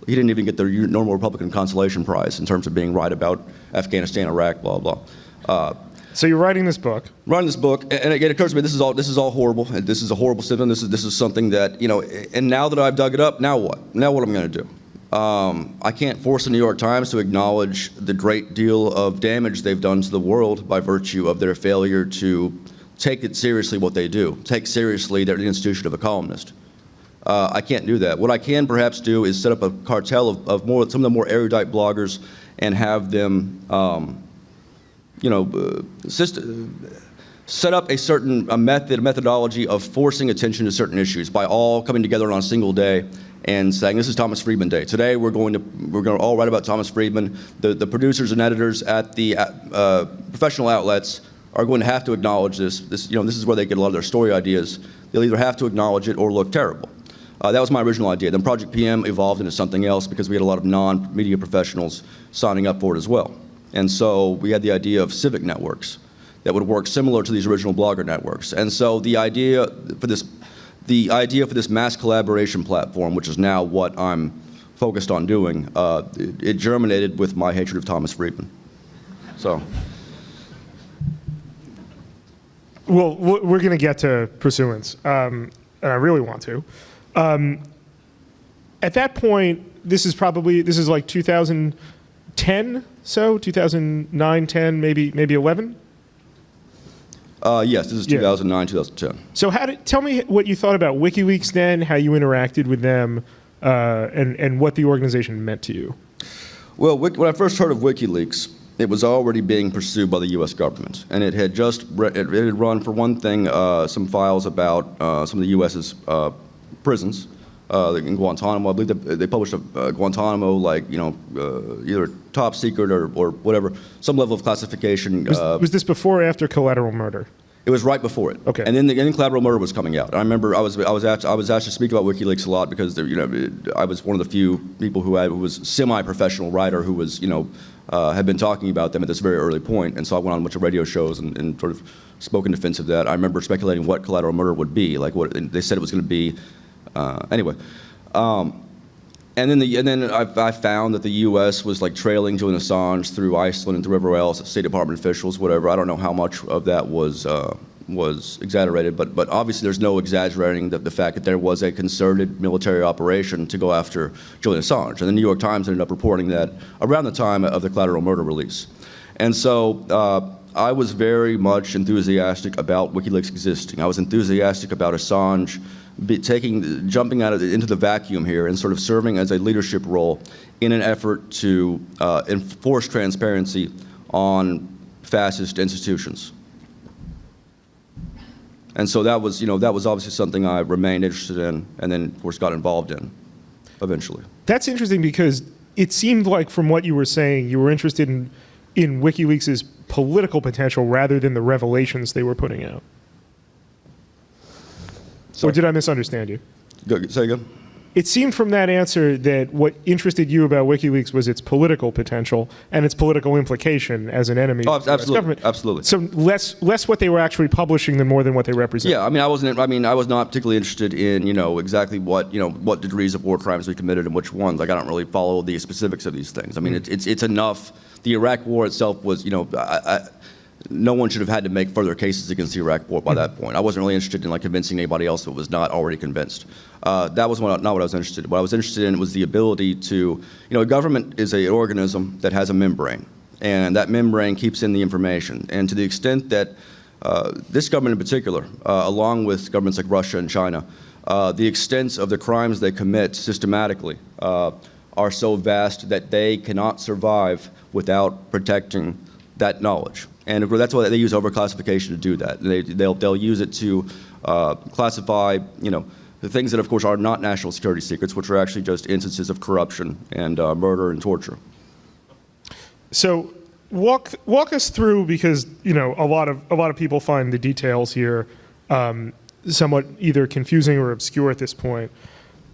He didn't even get the normal Republican consolation prize in terms of being right about Afghanistan, Iraq, blah, blah. So you're writing this book. Writing this book, and it occurs to me this is all horrible. And this is a horrible symptom. This is something that, and now that I've dug it up, now what? Now what am I going to do? I can't force the New York Times to acknowledge the great deal of damage they've done to the world by virtue of their failure to take it seriously what they do, take seriously their institution of a columnist. I can't do that. What I can perhaps do is set up a cartel of some of the more erudite bloggers and have them, set up a methodology of forcing attention to certain issues by all coming together on a single day and saying, this is Thomas Friedman Day. Today we're going to all write about Thomas Friedman. The producers and editors at the professional outlets are going to have to acknowledge this. This is where they get a lot of their story ideas. They'll either have to acknowledge it or look terrible. That was my original idea. Then Project PM evolved into something else because we had a lot of non-media professionals signing up for it as well. And so we had the idea of civic networks that would work similar to these original blogger networks. And so the idea for this mass collaboration platform, which is now what I'm focused on doing, it germinated with my hatred of Thomas Friedman. So. Well, we're going to get to pursuance, and I really want to. At that point, this is like 2010, so 2009, 10, maybe 11. Yes, this is 2009, 2010. So tell me what you thought about WikiLeaks then, how you interacted with them, and what the organization meant to you. Well, when I first heard of WikiLeaks, it was already being pursued by the U.S. government, and it had it had run, for one thing, some files about some of the U.S.'s prisons in Guantanamo. I believe that they published a Guantanamo, like, either top secret or whatever, some level of classification. Was this before or after Collateral Murder? It was right before it. Okay. And then Collateral Murder was coming out. And I remember I was asked to speak about WikiLeaks a lot because I was one of the few people who was semi-professional writer who was had been talking about them at this very early point. And so I went on a bunch of radio shows and sort of spoke in defense of that. I remember speculating what Collateral Murder would be, like what they said it was going to be. Anyway. And then I found that the U.S. was like trailing Julian Assange through Iceland and through everywhere else, State Department officials, whatever. I don't know how much of that was exaggerated, but obviously there's no exaggerating the fact that there was a concerted military operation to go after Julian Assange. And the New York Times ended up reporting that around the time of the Collateral Murder release. And so I was very much enthusiastic about WikiLeaks existing. I was enthusiastic about Assange jumping out into the vacuum here and sort of serving as a leadership role in an effort to enforce transparency on fascist institutions. And so that was obviously something I remained interested in, and then of course got involved in eventually. That's interesting because it seemed like from what you were saying, you were interested in WikiLeaks' political potential rather than the revelations they were putting out. Sorry. Or did I misunderstand you? Say again? It seemed from that answer that what interested you about WikiLeaks was its political potential and its political implication as an enemy of the US government. Absolutely. So less what they were actually publishing than more than what they represent. Yeah, I was not particularly interested in, exactly what degrees of war crimes we committed and which ones. Like, I don't really follow the specifics of these things. I mean, it's enough. The Iraq War itself was, no one should have had to make further cases against the Iraq War by that point. I wasn't really interested in convincing anybody else that was not already convinced. That was not what I was interested in. What I was interested in was the ability to, a government is an organism that has a membrane, and that membrane keeps in the information. And to the extent that this government in particular, along with governments like Russia and China, the extent of the crimes they commit systematically are so vast that they cannot survive without protecting that knowledge. And that's why they use overclassification to do that. They'll use it to classify, the things that, of course, are not national security secrets, which are actually just instances of corruption and murder and torture. So walk us through, because a lot of people find the details here somewhat either confusing or obscure at this point.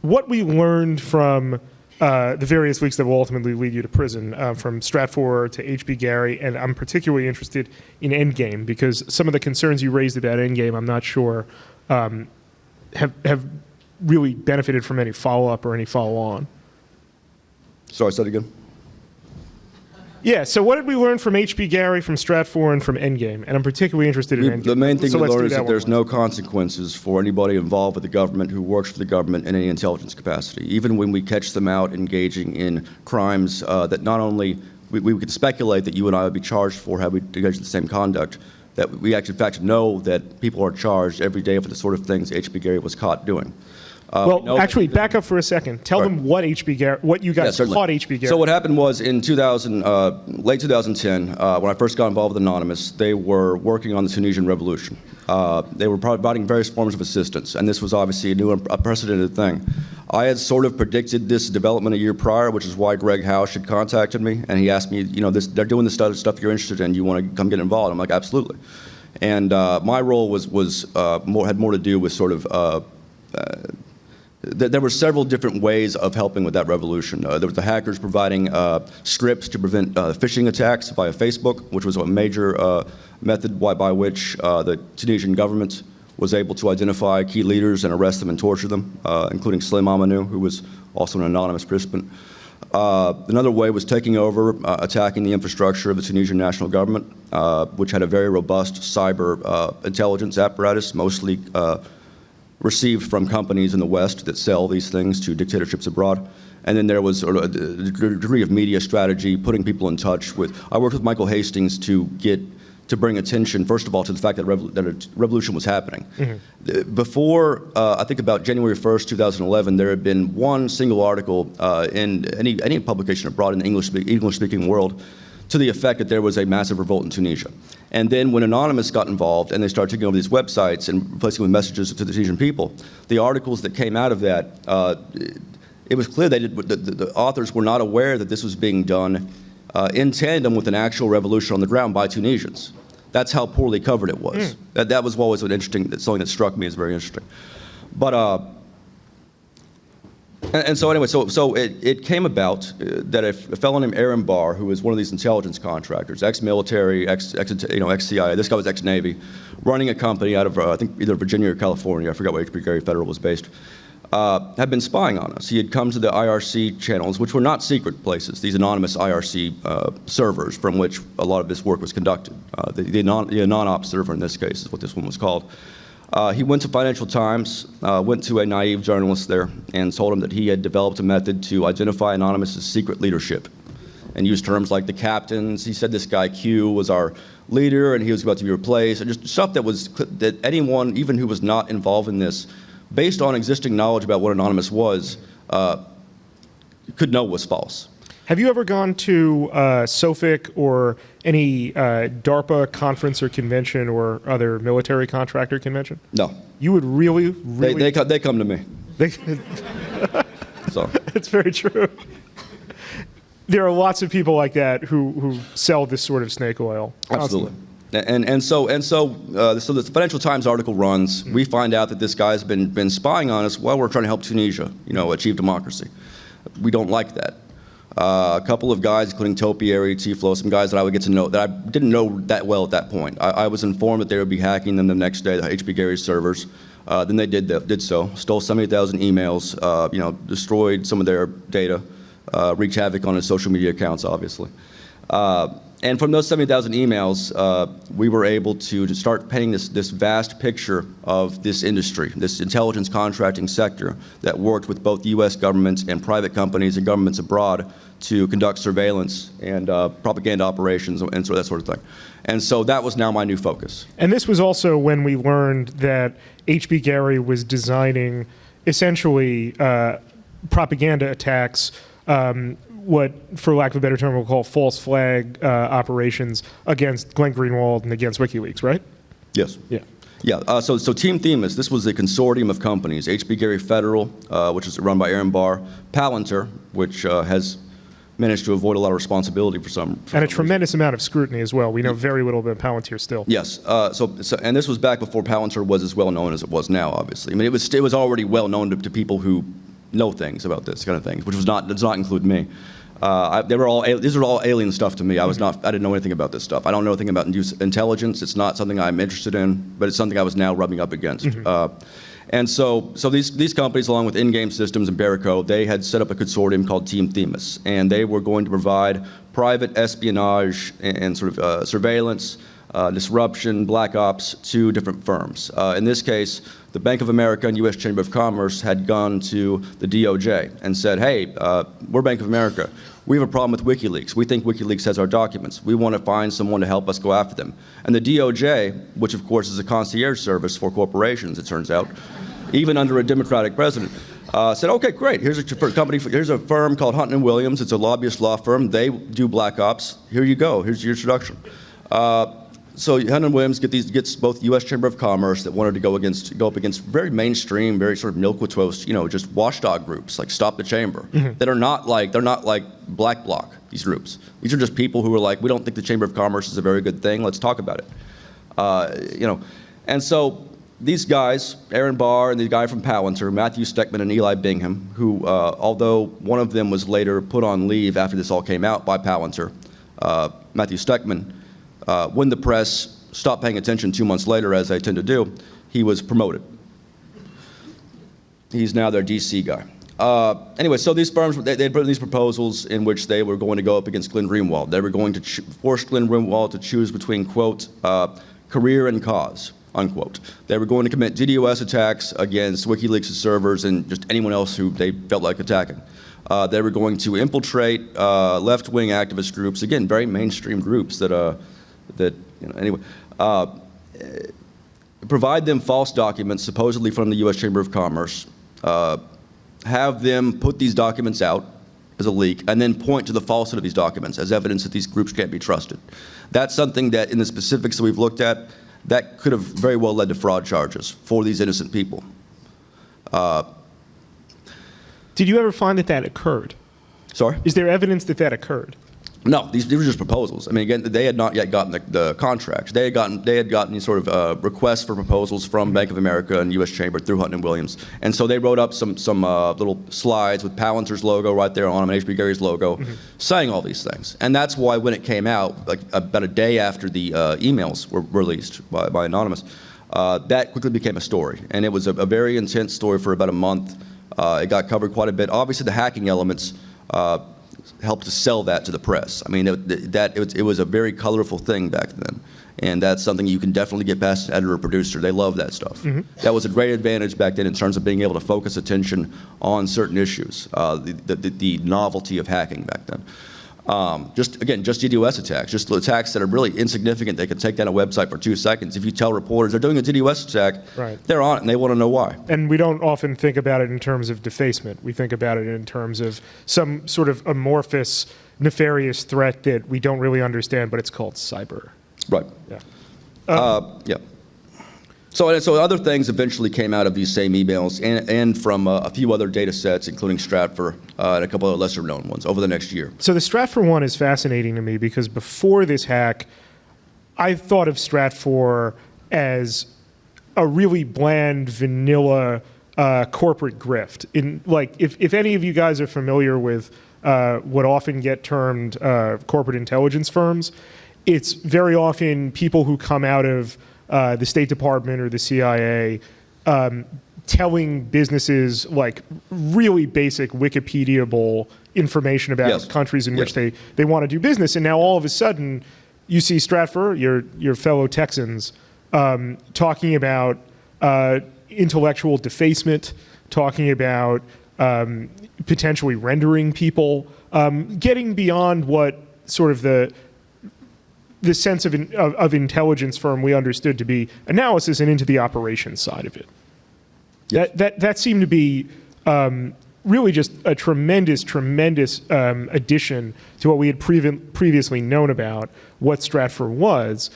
What we learned from the various leaks that will ultimately lead you to prison, from Stratfor to H.B. Gary, and I'm particularly interested in Endgame because some of the concerns you raised about Endgame, I'm not sure have really benefited from any follow-up or any follow-on. Sorry, say that again? Yeah, so what did we learn from H.B. Gary, from Stratfor, and from Endgame? And I'm particularly interested in Endgame. The main thing so we let's learned do is that one. there's no consequences for anybody involved with the government who works for the government in any intelligence capacity. Even when we catch them out engaging in crimes that not only we could speculate that you and I would be charged for had we engaged in the same conduct, that we actually in fact know that people are charged every day for the sort of things H.B. Gary was caught doing. Well, actually, back up for a second. Tell them what what you guys caught H.B. Gary. So what happened was in late 2010, when I first got involved with Anonymous, they were working on the Tunisian revolution. They were providing various forms of assistance, and this was obviously a new and unprecedented thing. I had sort of predicted this development a year prior, which is why Greg House had contacted me, and he asked me, they're doing this stuff you're interested in. You want to come get involved? I'm like, absolutely. And my role had more to do with sort of. There were several different ways of helping with that revolution. There was the hackers providing scripts to prevent phishing attacks via Facebook, which was a major method by which the Tunisian government was able to identify key leaders and arrest them and torture them, including Slim Amanou, who was also an anonymous participant. Another way was taking over, attacking the infrastructure of the Tunisian national government, which had a very robust cyber intelligence apparatus, mostly received from companies in the West that sell these things to dictatorships abroad. And then there was a degree of media strategy, putting people in touch with. I worked with Michael Hastings to bring attention, first of all, to the fact that a revolution was happening. Mm-hmm. Before, I think about January 1st, 2011, there had been one single article in any publication abroad in the English-speaking world to the effect that there was a massive revolt in Tunisia. And then when Anonymous got involved and they started taking over these websites and replacing with messages to the Tunisian people, the articles that came out of that, it was clear the authors were not aware that this was being done in tandem with an actual revolution on the ground by Tunisians. That's how poorly covered it was. That was always an interesting, something that struck me as very interesting. But, and so anyway, so it came about that a fellow named Aaron Barr, who was one of these intelligence contractors, ex-military, ex-CIA, this guy was ex-Navy, running a company out of, I think, either Virginia or California, I forgot where H.B. Gary Federal was based, had been spying on us. He had come to the IRC channels, which were not secret places, these anonymous IRC servers from which a lot of this work was conducted. The non-op server in this case is what this one was called. He went to Financial Times, went to a naive journalist there, and told him that he had developed a method to identify Anonymous's secret leadership and used terms like the captains. He said this guy Q was our leader and he was about to be replaced, and just stuff that anyone, even who was not involved in this, based on existing knowledge about what Anonymous was, could know was false. Have you ever gone to SOFIC or any DARPA conference or convention or other military contractor convention? No. You would really. They come to me. So. It's very true. There are lots of people like that who sell this sort of snake oil. Absolutely. And so the Financial Times article runs. We find out that this guy's been spying on us while we're trying to help Tunisia, achieve democracy. We don't like that. A couple of guys, including Topiary, Tiflo, some guys that I would get to know that I didn't know that well at that point. I was informed that they would be hacking them the next day, the HB Gary servers. Then they did so, stole 70,000 emails, destroyed some of their data, wreaked havoc on his social media accounts, obviously. And from those 70,000 emails, we were able to start painting this vast picture of this industry, this intelligence contracting sector that worked with both U.S. governments and private companies and governments abroad to conduct surveillance and propaganda operations and that sort of thing. And so that was now my new focus. And this was also when we learned that H.B. Gary was designing essentially propaganda attacks, what, for lack of a better term, we'll call false flag operations against Glenn Greenwald and against WikiLeaks, right? Yes. Yeah. Yeah, so Team Themis, this was a consortium of companies, HB Gary Federal, which is run by Aaron Barr, Palantir, which has managed to avoid a lot of responsibility for some and a tremendous amount of scrutiny as well. We know very little about Palantir still. Yes, and this was back before Palantir was as well known as it was now, obviously. I mean, it was already well known to people who know things about this kind of thing, which does not include me. These are all alien stuff to me. I didn't know anything about this stuff. I don't know anything about intelligence. It's not something I'm interested in, but it's something I was now rubbing up against. And so these companies, along with In-Game Systems and Barrett, they had set up a consortium called Team Themis, and they were going to provide private espionage and sort of surveillance, disruption, black ops to different firms. In this case, the Bank of America and U.S. Chamber of Commerce had gone to the DOJ and said, hey, we're Bank of America. We have a problem with WikiLeaks. We think WikiLeaks has our documents. We want to find someone to help us go after them. And the DOJ, which of course is a concierge service for corporations, it turns out, even under a Democratic president, said, okay, great, here's a firm called Hunton & Williams. It's a lobbyist law firm. They do black ops. Here you go. Here's your introduction. So Hunton & Williams gets both U.S. Chamber of Commerce that wanted to go up against very mainstream, very sort of milk with toast, just watchdog groups like Stop the Chamber that are they're not like Black Bloc. These groups, these are just people who are like, we don't think the Chamber of Commerce is a very good thing. Let's talk about it. And so these guys, Aaron Barr and the guy from Palantir, Matthew Steckman and Eli Bingham, who although one of them was later put on leave after this all came out by Palantir, Matthew Steckman. When the press stopped paying attention 2 months later, as they tend to do, he was promoted. He's now their DC guy. Anyway, so these firms, they put in these proposals in which they were going to go up against Glenn Greenwald. They were going to force Glenn Greenwald to choose between, quote, career and cause, unquote. They were going to commit DDoS attacks against WikiLeaks servers and just anyone else who they felt like attacking. They were going to infiltrate left-wing activist groups, again, very mainstream groups anyway, provide them false documents, supposedly from the U.S. Chamber of Commerce, have them put these documents out as a leak, and then point to the falsity of these documents as evidence that these groups can't be trusted. That's something that, in the specifics that we've looked at, that could have very well led to fraud charges for these innocent people. Did you ever find that occurred? Sorry? Is there evidence that occurred? No, these were just proposals. I mean, again, they had not yet gotten the contracts. They had gotten sort of requests for proposals from Bank of America and U.S. Chamber through Hutton and Williams, and so they wrote up some little slides with Palantir's logo right there on them, and H.B. Gary's logo, saying all these things. And that's why when it came out, like about a day after the emails were released by Anonymous, that quickly became a story, and it was a very intense story for about a month. It got covered quite a bit. Obviously, the hacking elements helped to sell that to the press. I mean, it was a very colorful thing back then, and that's something you can definitely get past an editor or producer. They love that stuff. That was a great advantage back then in terms of being able to focus attention on certain issues, the novelty of hacking back then. Just DDoS attacks, just attacks that are really insignificant. They can take down a website for 2 seconds. If you tell reporters they're doing a DDoS attack, right, they're on it and they want to know why. And we don't often think about it in terms of defacement. We think about it in terms of some sort of amorphous, nefarious threat that we don't really understand, but it's called cyber. Right. Yeah. Yeah. So other things eventually came out of these same emails and from a few other data sets, including Stratfor and a couple of lesser known ones over the next year. So the Stratfor one is fascinating to me because before this hack, I thought of Stratfor as a really bland, vanilla corporate grift. If any of you guys are familiar with what often get termed corporate intelligence firms, it's very often people who come out of the State Department or the CIA telling businesses like really basic Wikipedia-able information about countries in which they want to do business. And now all of a sudden you see Stratfor, your fellow Texans, talking about intellectual defacement, talking about potentially rendering people, getting beyond what sort of the sense of intelligence firm we understood to be analysis and into the operations side of it. Yes. That seemed to be really just a tremendous addition to what we had previously known about what Stratfor was.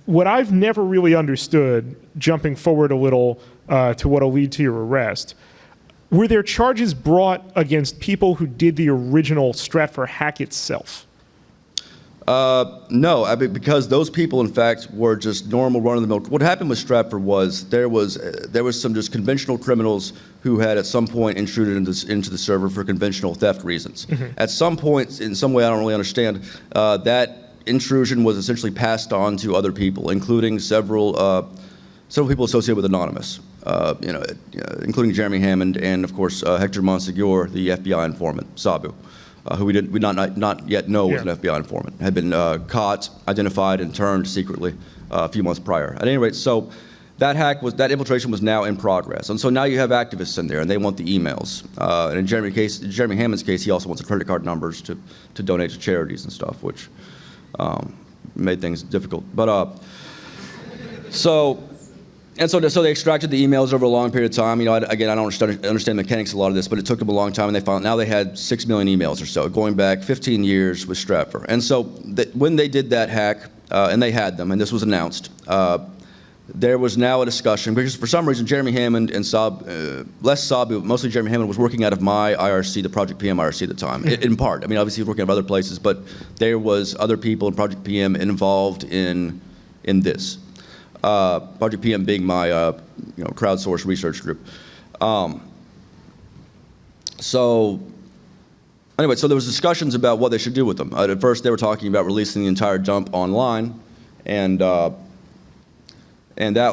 What I've never really understood, jumping forward a little to what'll lead to your arrest, were there charges brought against people who did the original Stratfor hack itself? No, I mean, because those people, in fact, were just normal run-of-the-mill. What happened with Stratfor was there was some just conventional criminals who had at some point intruded into the server for conventional theft reasons. At some point, in some way I don't really understand, that intrusion was essentially passed on to other people, including several people associated with Anonymous, including Jeremy Hammond and, of course, Hector Monsegur, the FBI informant, Sabu. Who we not yet know was an FBI informant, had been caught, identified, and turned secretly a few months prior. At any rate, so that infiltration was now in progress, and so now you have activists in there, and they want the emails. And in Jeremy Hammond's case, he also wants the credit card numbers to donate to charities and stuff, which made things difficult. But so they extracted the emails over a long period of time. Again, I don't understand the mechanics of a lot of this, but it took them a long time, and they found now they had 6 million emails or so, going back 15 years with Stratfor. And so when they did that hack, and they had them, and this was announced, there was now a discussion, because for some reason Jeremy Hammond and less Sabu, mostly Jeremy Hammond, was working out of my IRC, the Project PM IRC at the time, in part. I mean, obviously he was working out of other places, but there was other people in Project PM involved in this. Project PM being my crowdsourced research group. So there was discussions about what they should do with them. At first they were talking about releasing the entire dump online, and that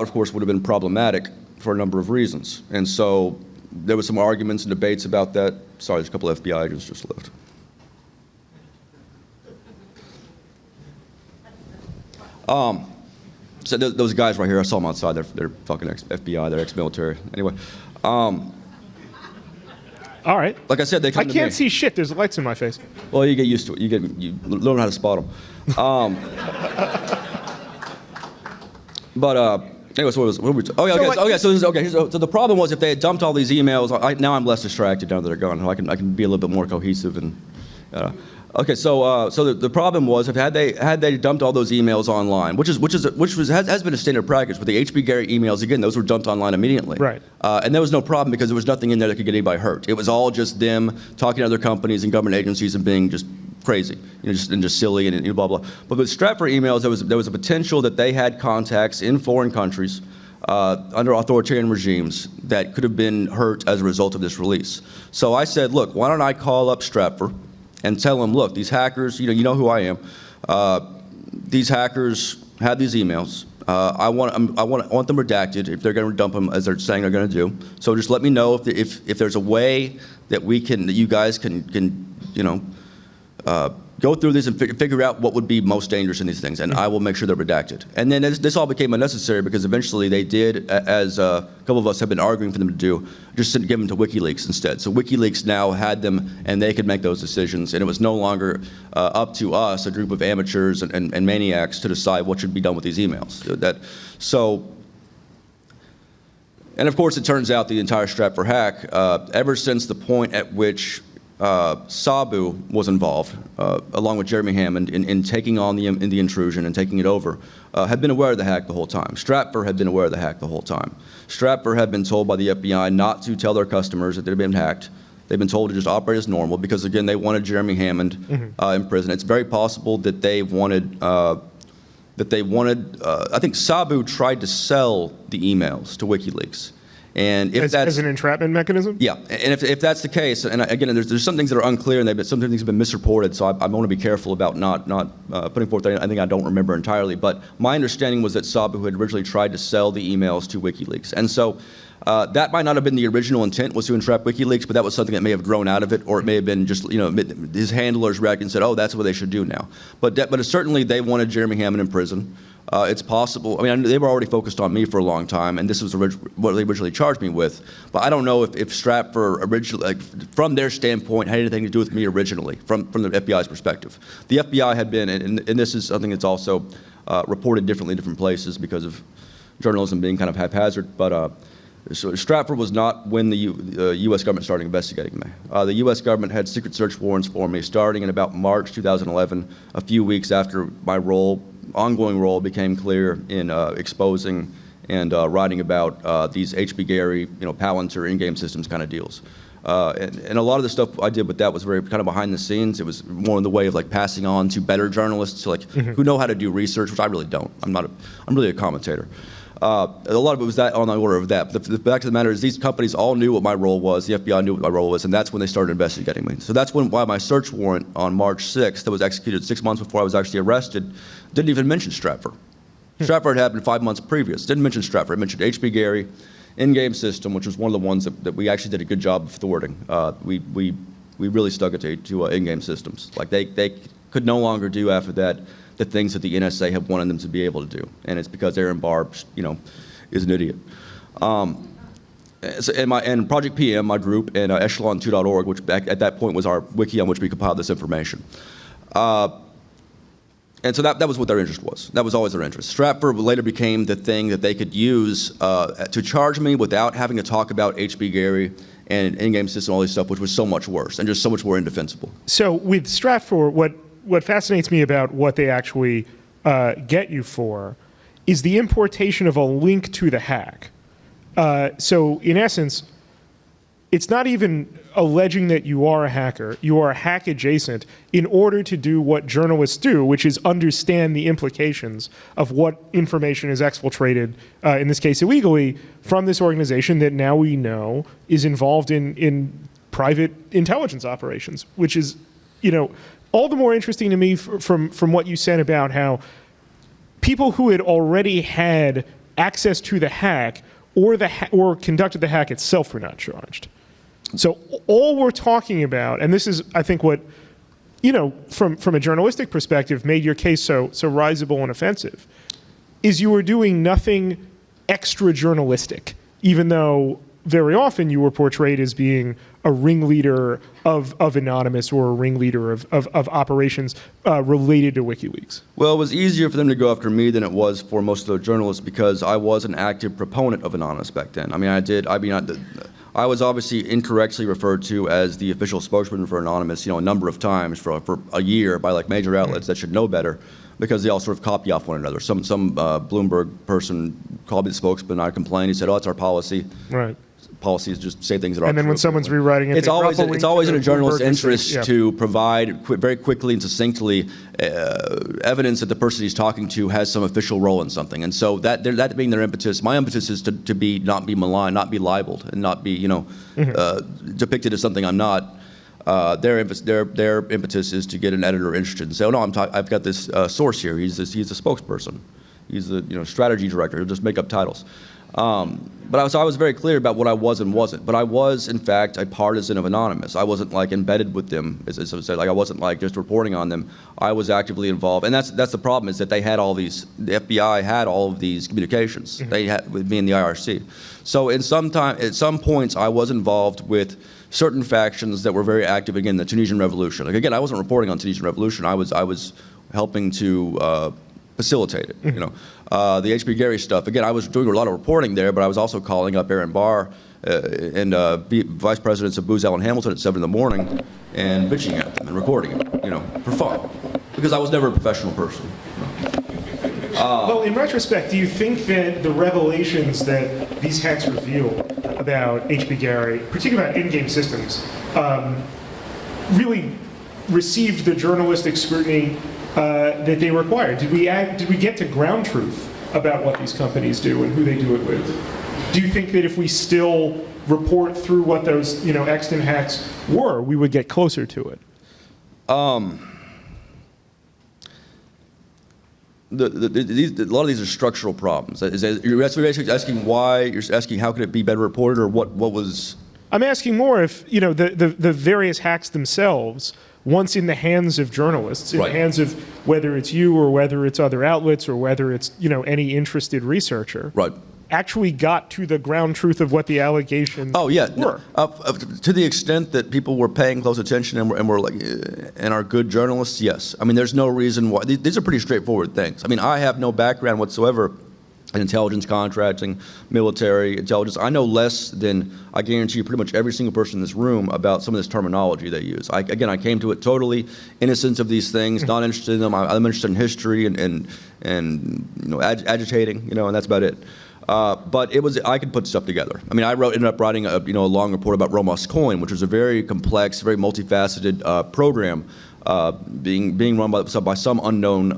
of course would have been problematic for a number of reasons. And so there was some arguments and debates about that. Sorry, there's a couple of FBI agents just left. So those guys right here, I saw them outside. They're fucking FBI. They're ex-military. Anyway, All right. like I said, they come I to can't me. see shit. There's lights in my face. Well, you get used to it. You learn how to spot them. Anyway, so what were we? Oh yeah, okay. So the problem was if they had dumped all these emails, now I'm less distracted now that they're gone. I can be a little bit more cohesive and. Okay, so the problem was had they dumped all those emails online, which has been a standard practice with the HB Gary emails. Again, those were dumped online immediately. Right. And there was no problem because there was nothing in there that could get anybody hurt. It was all just them talking to other companies and government agencies and being just crazy, just silly and blah blah. But with Stratfor emails, there was a potential that they had contacts in foreign countries under authoritarian regimes that could have been hurt as a result of this release. So I said, look, why don't I call up Stratfor and tell them, look, these hackers, you know who I am. These hackers have these emails. I want them redacted if they're going to dump them as they're saying they're going to do. So just let me know if there's a way that you guys can go through this and figure out what would be most dangerous in these things, and I will make sure they're redacted. And then this all became unnecessary because eventually they did, as a couple of us have been arguing for them to do, just give them to WikiLeaks instead. So WikiLeaks now had them, and they could make those decisions, and it was no longer up to us, a group of amateurs and maniacs, to decide what should be done with these emails. And of course, it turns out the entire Stratfor hack, ever since the point at which Sabu was involved, along with Jeremy Hammond, in taking on the intrusion and taking it over, had been aware of the hack the whole time. Stratfor had been aware of the hack the whole time. Stratfor had been told by the FBI not to tell their customers that they'd been hacked. They've been told to just operate as normal because, again, they wanted Jeremy Hammond in prison. It's very possible that they wanted, I think Sabu tried to sell the emails to WikiLeaks. And if that's as an entrapment mechanism? Yeah, and if that's the case, and again, there's some things that are unclear, and some things have been misreported, so I want to be careful about not putting forth anything I don't remember entirely. But my understanding was that Sabu had originally tried to sell the emails to WikiLeaks, and so that might not have been the original intent, was to entrap WikiLeaks, but that was something that may have grown out of it, or it may have been just his handlers read and said, oh, that's what they should do now. But certainly they wanted Jeremy Hammond in prison. It's possible. I mean, they were already focused on me for a long time, and this was what they originally charged me with. But I don't know if Stratfor originally, from their standpoint, had anything to do with me originally, from the FBI's perspective. The FBI had been, and this is something that's also reported differently in different places because of journalism being kind of haphazard. But so Stratfor was not when the U.S. government started investigating me. The U.S. government had secret search warrants for me starting in about March 2011, a few weeks after my ongoing role became clear in exposing and writing about these HB Gary, Palantir in-game systems kind of deals. And a lot of the stuff I did with that was very kind of behind the scenes. It was more in the way of passing on to better journalists, who know how to do research, which I really don't. I'm really a commentator. A lot of it was that on the order of that. But the fact of the matter is these companies all knew what my role was, the FBI knew what my role was, and that's when they started investigating me. So that's why my search warrant on March 6th that was executed 6 months before I was actually arrested didn't even mention Stratfor. Stratfor had happened 5 months previous. Didn't mention Stratfor. It mentioned HB Gary, in-game system, which was one of the ones that we actually did a good job of thwarting. We really stuck it to in-game systems. They could no longer do after that the things that the NSA have wanted them to be able to do, and it's because Aaron Barr, is an idiot. And Project PM, my group, and Echelon2.org, which back at that point was our wiki on which we compiled this information. And so that was what their interest was. That was always their interest. Stratfor later became the thing that they could use to charge me without having to talk about HB Gary and in-game system, all this stuff, which was so much worse and just so much more indefensible. So with Stratfor, what fascinates me about what they actually get you for is the importation of a link to the hack. So in essence, it's not even alleging that you are a hacker. You are hack adjacent in order to do what journalists do, which is understand the implications of what information is exfiltrated, in this case illegally, from this organization that now we know is involved in private intelligence operations, which is, all the more interesting to me from what you said about how people who had already had access to the hack or conducted the hack itself were not charged. So all we're talking about, and this is, I think, what, from a journalistic perspective, made your case so risible and offensive, is you were doing nothing extra journalistic, even though very often you were portrayed as being a ringleader of Anonymous or a ringleader of operations related to WikiLeaks. Well, it was easier for them to go after me than it was for most of the journalists because I was an active proponent of Anonymous back then. I was obviously incorrectly referred to as the official spokesman for Anonymous, a number of times for a year by like major outlets that should know better, because they all sort of copy off one another. Some Bloomberg person called me the spokesman. I complained. He said, "Oh, it's our policy." Right. Policies just say things that are. And then when someone's rewriting it, it's always in a journalist's interest to provide very quickly and succinctly evidence that the person he's talking to has some official role in something. And so that being their impetus, my impetus is to not be maligned, not be libeled, and not be depicted as something I'm not. Their impetus is to get an editor interested and say, "Oh no, I've got this source here. He's a spokesperson. He's the strategy director. He'll just make up titles." But I was very clear about what I was and wasn't. But I was, in fact, a partisan of Anonymous. I wasn't like embedded with them, as I said. Like I wasn't like just reporting on them. I was actively involved, and that's the problem, is that they had all these. The FBI had all of these communications. They had with me and the IRC. So at some points, I was involved with certain factions that were very active. Again, the Tunisian Revolution. Like again, I wasn't reporting on Tunisian Revolution. I was helping to facilitate it. The H.B. Gary stuff. Again, I was doing a lot of reporting there, but I was also calling up Aaron Barr and vice presidents of Booz Allen Hamilton at 7 in the morning and bitching at them and recording it, for fun, because I was never a professional person. Well, in retrospect, do you think that the revelations that these hacks reveal about H.B. Gary, particularly about in-game systems, really received the journalistic scrutiny that they required? Did we get to ground truth about what these companies do and who they do it with? Do you think that if we still report through what those extant hacks were, we would get closer to it? A lot of these are structural problems. You're basically asking why. You're asking how could it be better reported, or what was? I'm asking more if the various hacks themselves, once in the hands of journalists, in the hands of whether it's you or whether it's other outlets or whether it's any interested researcher, actually got to the ground truth of what the allegations were. To the extent that people were paying close attention and are good journalists, yes. I mean, there's no reason why. These are pretty straightforward things. I mean, I have no background whatsoever in intelligence contracting, military intelligence. I know less than, I guarantee you, pretty much every single person in this room about some of this terminology they use. I came to it totally innocent of these things, not interested in them. I'm interested in history and agitating, and that's about it. But I could put stuff together. I mean, ended up writing a long report about Romos Coin, which was a very complex, very multifaceted program being run by some unknown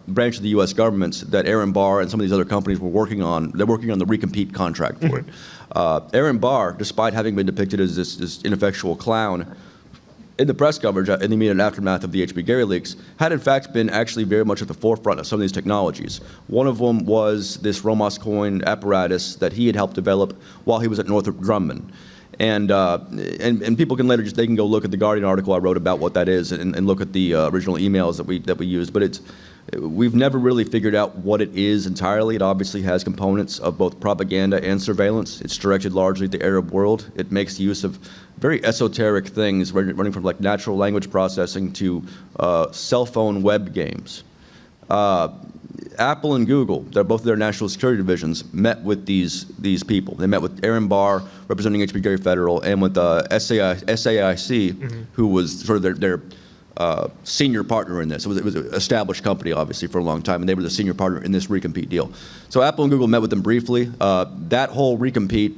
branch of the U.S. government that Aaron Barr and some of these other companies were working on. They're working on the recompete contract for it. Aaron Barr, despite having been depicted as this ineffectual clown in the press coverage in the immediate aftermath of the H.B. Gary leaks, had in fact been actually very much at the forefront of some of these technologies. One of them was this Romos Coin apparatus that he had helped develop while he was at Northrop Grumman. And people can later they can go look at the Guardian article I wrote about what that is and look at the original emails that we used. But we've never really figured out what it is entirely. It obviously has components of both propaganda and surveillance. It's directed largely at the Arab world. It makes use of very esoteric things running from like natural language processing to cell phone web games. Apple and Google, both of their national security divisions, met with these people. They met with Aaron Barr, representing H.B. Gary Federal, and with SAIC, who was sort of their senior partner in this. It was an established company, obviously, for a long time, and they were the senior partner in this recompete deal. So Apple and Google met with them briefly. That whole recompete,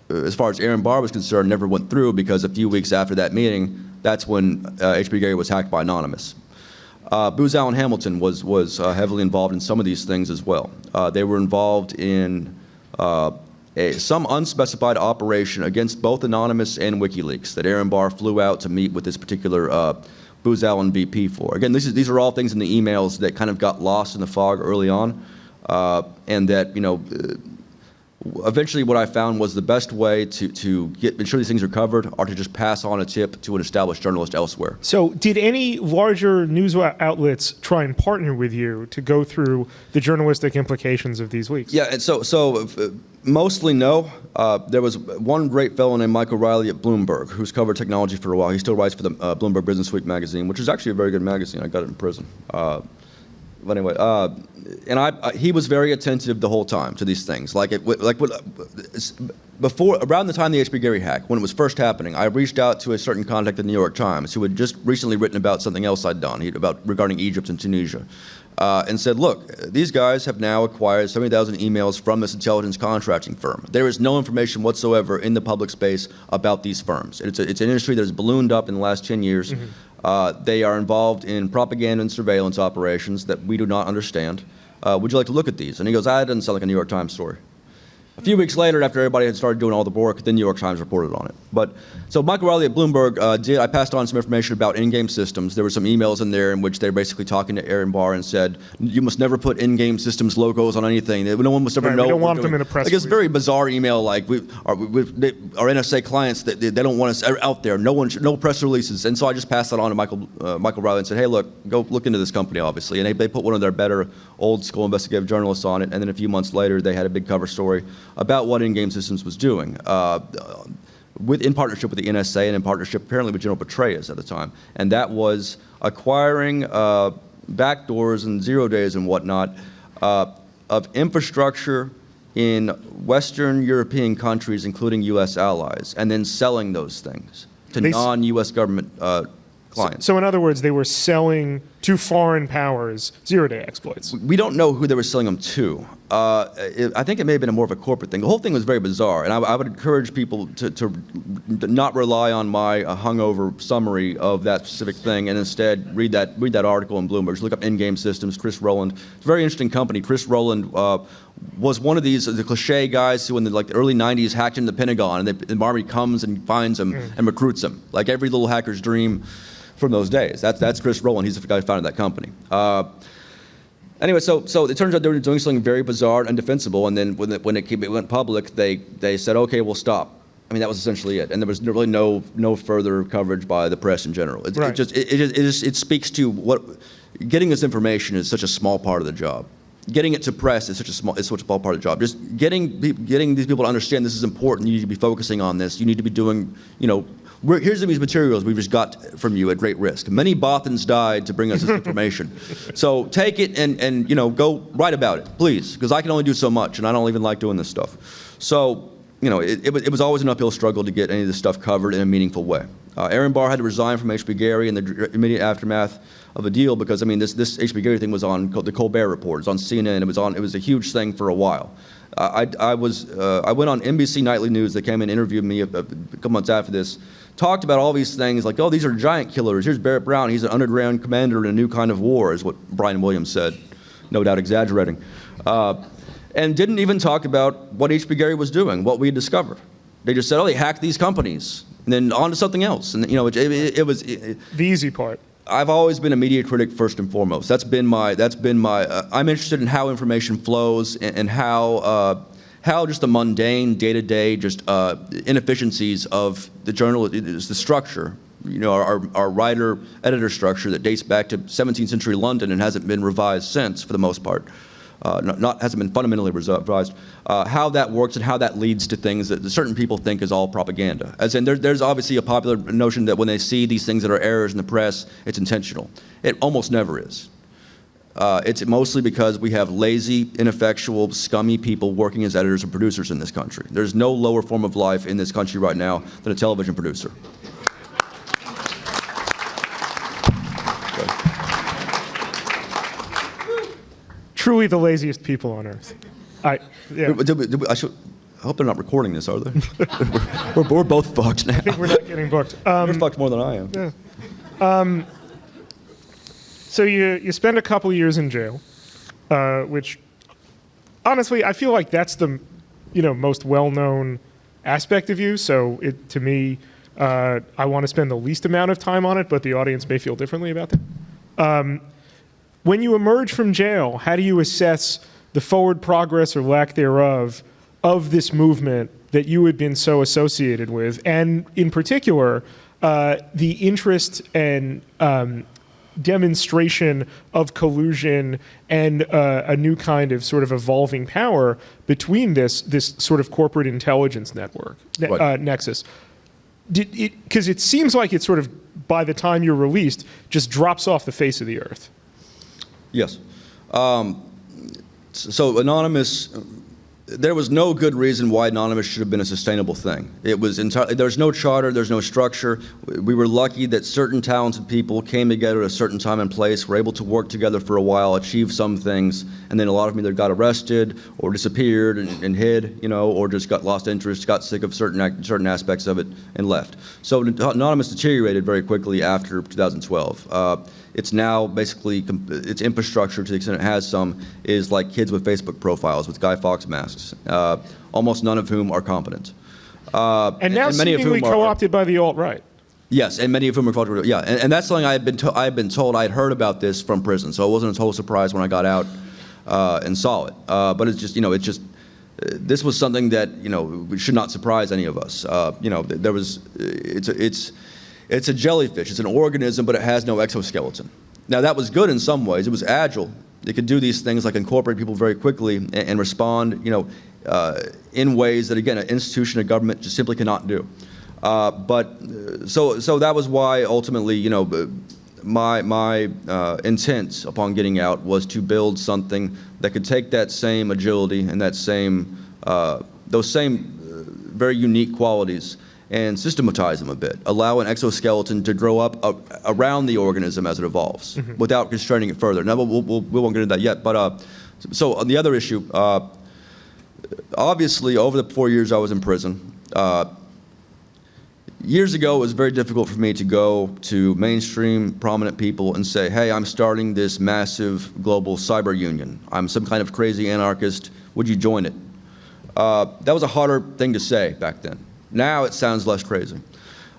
as far as Aaron Barr was concerned, never went through because a few weeks after that meeting, that's when H.B. Gary was hacked by Anonymous. Booz Allen Hamilton was heavily involved in some of these things as well. They were involved in some unspecified operation against both Anonymous and WikiLeaks that Aaron Barr flew out to meet with this particular Booz Allen VP for. Again, these are all things in the emails that kind of got lost in the fog early on, and that eventually what I found was the best way to ensure these things are covered are to just pass on a tip to an established journalist elsewhere. So did any larger news outlets try and partner with you to go through the journalistic implications of these leaks? Yeah, and so mostly no. There was one great fellow named Michael Riley at Bloomberg who's covered technology for a while. He still writes for the Bloomberg Businessweek magazine, which is actually a very good magazine. I got it in prison. But anyway, he was very attentive the whole time to these things. Before, around the time the HB Gary hack, when it was first happening, I reached out to a certain contact at the New York Times who had just recently written about something else I'd done regarding Egypt and Tunisia, and said, look, these guys have now acquired 70,000 emails from this intelligence contracting firm. There is no information whatsoever in the public space about these firms. It's an industry that has ballooned up in the last 10 years. Mm-hmm. They are involved in propaganda and surveillance operations that we do not understand. Would you like to look at these? And he goes, that doesn't sound like a New York Times story. A few weeks later, after everybody had started doing all the work, the New York Times reported on it. So Michael Riley at Bloomberg I passed on some information about in-game systems. There were some emails in there in which they were basically talking to Aaron Barr and said, you must never put in-game systems logos on anything. No one must ever know. We don't want them in a press release. It's a very bizarre email, like our NSA clients, they don't want us out there. No press releases. And so I just passed that on to Michael Riley and said, hey, look, go look into this company, obviously. And they put one of their better old school investigative journalists on it. And then a few months later, they had a big cover story about what in-game systems was doing, in partnership with the NSA and in partnership apparently with General Petraeus at the time. And that was acquiring backdoors and 0 days and whatnot of infrastructure in Western European countries, including U.S. allies, and then selling those things to non-U.S. government clients. So in other words, they were selling to foreign powers zero-day exploits. We don't know who they were selling them to. I think it may have been more of a corporate thing. The whole thing was very bizarre, and I would encourage people to not rely on my hungover summary of that specific thing, and instead read that article in Bloomberg. Just look up in-game systems. Chris Rowland. It's a very interesting company. Chris Rowland was one of the cliche guys who in the early 90s hacked into the Pentagon, and the Army comes and finds him and recruits him, like every little hacker's dream from those days. That's Chris Rowland. He's the guy who founded that company. Anyway, so it turns out they were doing something very bizarre and indefensible, and then when it went public, they said, okay, we'll stop. I mean, that was essentially it, and there was really no further coverage by the press in general. It speaks to what getting this information is such a small part of the job. Getting it to press is such a small part of the job. Just getting these people to understand this is important. You need to be focusing on this. You need to be doing, here's these materials we've just got from you at great risk. Many Bothans died to bring us this information. So take it and go write about it, please, because I can only do so much, and I don't even like doing this stuff. So, it was always an uphill struggle to get any of this stuff covered in a meaningful way. Aaron Barr had to resign from HB Gary in the immediate aftermath of a deal because, this HB Gary thing was on the Colbert Report. It was on CNN. It was a huge thing for a while. I went on NBC Nightly News. They came and interviewed me a couple months after this, talked about all these things like, oh, these are giant killers. Here's Barrett Brown. He's an underground commander in a new kind of war, is what Brian Williams said, no doubt exaggerating. And didn't even talk about what HB Gary was doing, what we had discovered. They just said, oh, they hacked these companies, and then on to something else. And, it was... the easy part. I've always been a media critic first and foremost. That's been my. I'm interested in how information flows and how just the mundane, day-to-day, just inefficiencies of the journal, the structure. Our writer-editor structure that dates back to 17th century London and hasn't been revised since, for the most part. Hasn't been fundamentally revised. How that works and how that leads to things that certain people think is all propaganda. As in, there's obviously a popular notion that when they see these things that are errors in the press, it's intentional. It almost never is. It's mostly because we have lazy, ineffectual, scummy people working as editors and producers in this country. There's no lower form of life in this country right now than a television producer. Truly the laziest people on earth. I hope they're not recording this, are they? we're both fucked now. I think we're not getting booked. You're fucked more than I am. Yeah. So you spend a couple years in jail, which honestly I feel like that's the most well-known aspect of you. So to me, I want to spend the least amount of time on it, but the audience may feel differently about that. When you emerge from jail, how do you assess the forward progress or lack thereof of this movement that you had been so associated with, and in particular, the interest and demonstration of collusion and a new kind of sort of evolving power between this sort of corporate intelligence network, Right. nexus. Because it seems like it sort of, by the time you're released, just drops off the face of the earth. Yes. So Anonymous, there was no good reason why Anonymous should have been a sustainable thing. It was entirely, there's no charter, there's no structure. We were lucky that certain talented people came together at a certain time and place, were able to work together for a while, achieve some things, and then a lot of them either got arrested or disappeared and hid, you know, or just got lost interest, got sick of certain aspects of it and left. So Anonymous deteriorated very quickly after 2012. It's now basically, its infrastructure, to the extent it has some, is like kids with Facebook profiles with Guy Fawkes masks, almost none of whom are competent. And now many of seemingly whom are, co-opted by the alt-right. Yes, and many of whom are cultural. Yeah, and that's something I had been told. I had heard about this from prison, so it wasn't a total surprise when I got out and saw it. But it's just, this was something that should not surprise any of us. There was, it's a jellyfish. It's an organism, but it has no exoskeleton. Now that was good in some ways. It was agile. It could do these things like incorporate people very quickly and respond, in ways that, again, an institution, a government just simply cannot do. So that was why ultimately, my intent upon getting out was to build something that could take that same agility and that same, those same very unique qualities and systematize them a bit, allow an exoskeleton to grow up around the organism as it evolves, without constraining it further. Now, we won't get into that yet, but so on the other issue, obviously over the 4 years I was in prison, years ago it was very difficult for me to go to mainstream prominent people and say, hey, I'm starting this massive global cyber union. I'm some kind of crazy anarchist, would you join it? That was a harder thing to say back then. Now it sounds less crazy.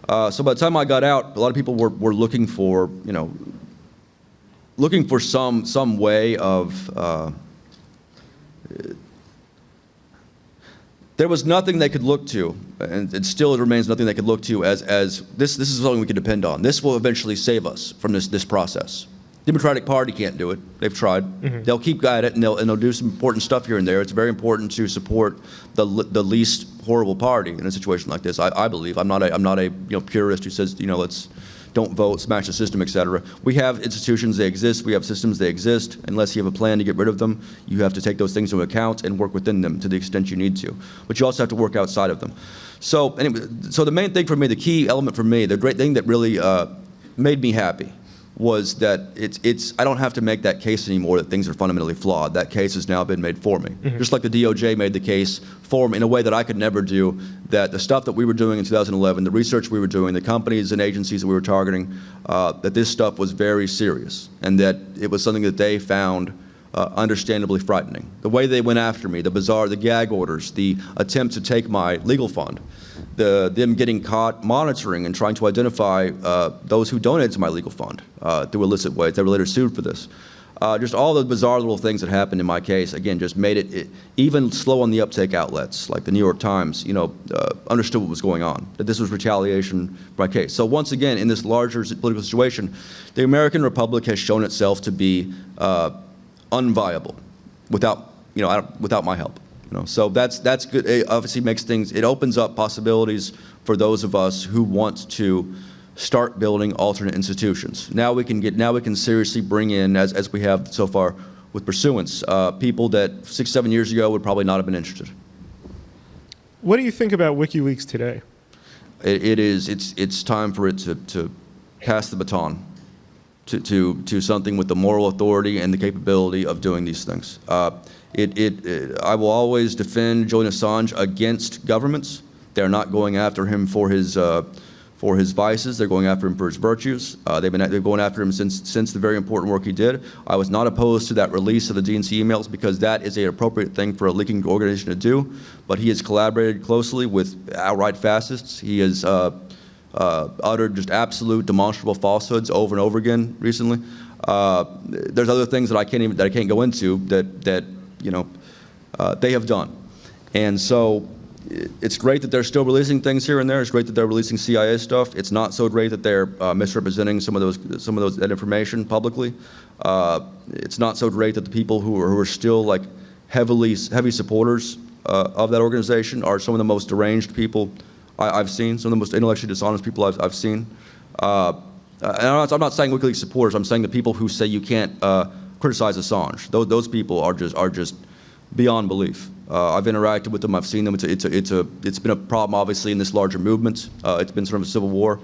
So by the time I got out, a lot of people were looking for, some way of. There was nothing they could look to, and it still remains nothing they could look to as this is something we can depend on. This will eventually save us from this process. Democratic Party can't do it. They've tried. They'll keep at it, and they'll do some important stuff here and there. It's very important to support the least horrible party in a situation like this. I believe. I'm not a purist who says let's don't vote, smash the system, etc. We have institutions, they exist. We have systems, they exist. Unless you have a plan to get rid of them, you have to take those things into account and work within them to the extent you need to. But you also have to work outside of them. So anyway, so the main thing for me, the key element for me, the great thing that really made me happy was that I don't have to make that case anymore that things are fundamentally flawed. That case has now been made for me. Just like the DOJ made the case for me in a way that I could never do, that the stuff that we were doing in 2011, the research we were doing, the companies and agencies that we were targeting, that this stuff was very serious and that it was something that they found understandably frightening. The way they went after me, the gag orders, the attempt to take my legal fund, them getting caught monitoring and trying to identify those who donated to my legal fund through illicit ways. They were later sued for this. Just all the bizarre little things that happened in my case, again, just made it even slow on the uptake outlets, like the New York Times, understood what was going on, that this was retaliation for my case. So once again, in this larger political situation, the American Republic has shown itself to be unviable without my help. So that's good. It obviously makes things, it opens up possibilities for those of us who want to start building alternate institutions. Now we can seriously bring in, as we have so far with Pursuance, people that 6-7 years ago would probably not have been interested. What do you think about WikiLeaks today? It's time for it to pass the baton to something with the moral authority and the capability of doing these things. I will always defend Julian Assange against governments. They're not going after him for his vices. They're going after him for his virtues. They've been going after him since the very important work he did. I was not opposed to that release of the DNC emails because that is an appropriate thing for a leaking organization to do. But he has collaborated closely with outright fascists. He has uttered just absolute demonstrable falsehoods over and over again recently. There's other things that I can't go into that they have done. And so it's great that they're still releasing things here and there. It's great that they're releasing CIA stuff. It's not so great that they're misrepresenting some of that information publicly. It's not so great that the people who are still like heavy supporters of that organization are some of the most deranged people I've seen, some of the most intellectually dishonest people I've seen. And I'm not saying WikiLeaks supporters. I'm saying the people who say you can't criticize Assange. Those people are just beyond belief. I've interacted with them. I've seen them. It's been a problem, obviously, in this larger movement. It's been sort of a civil war.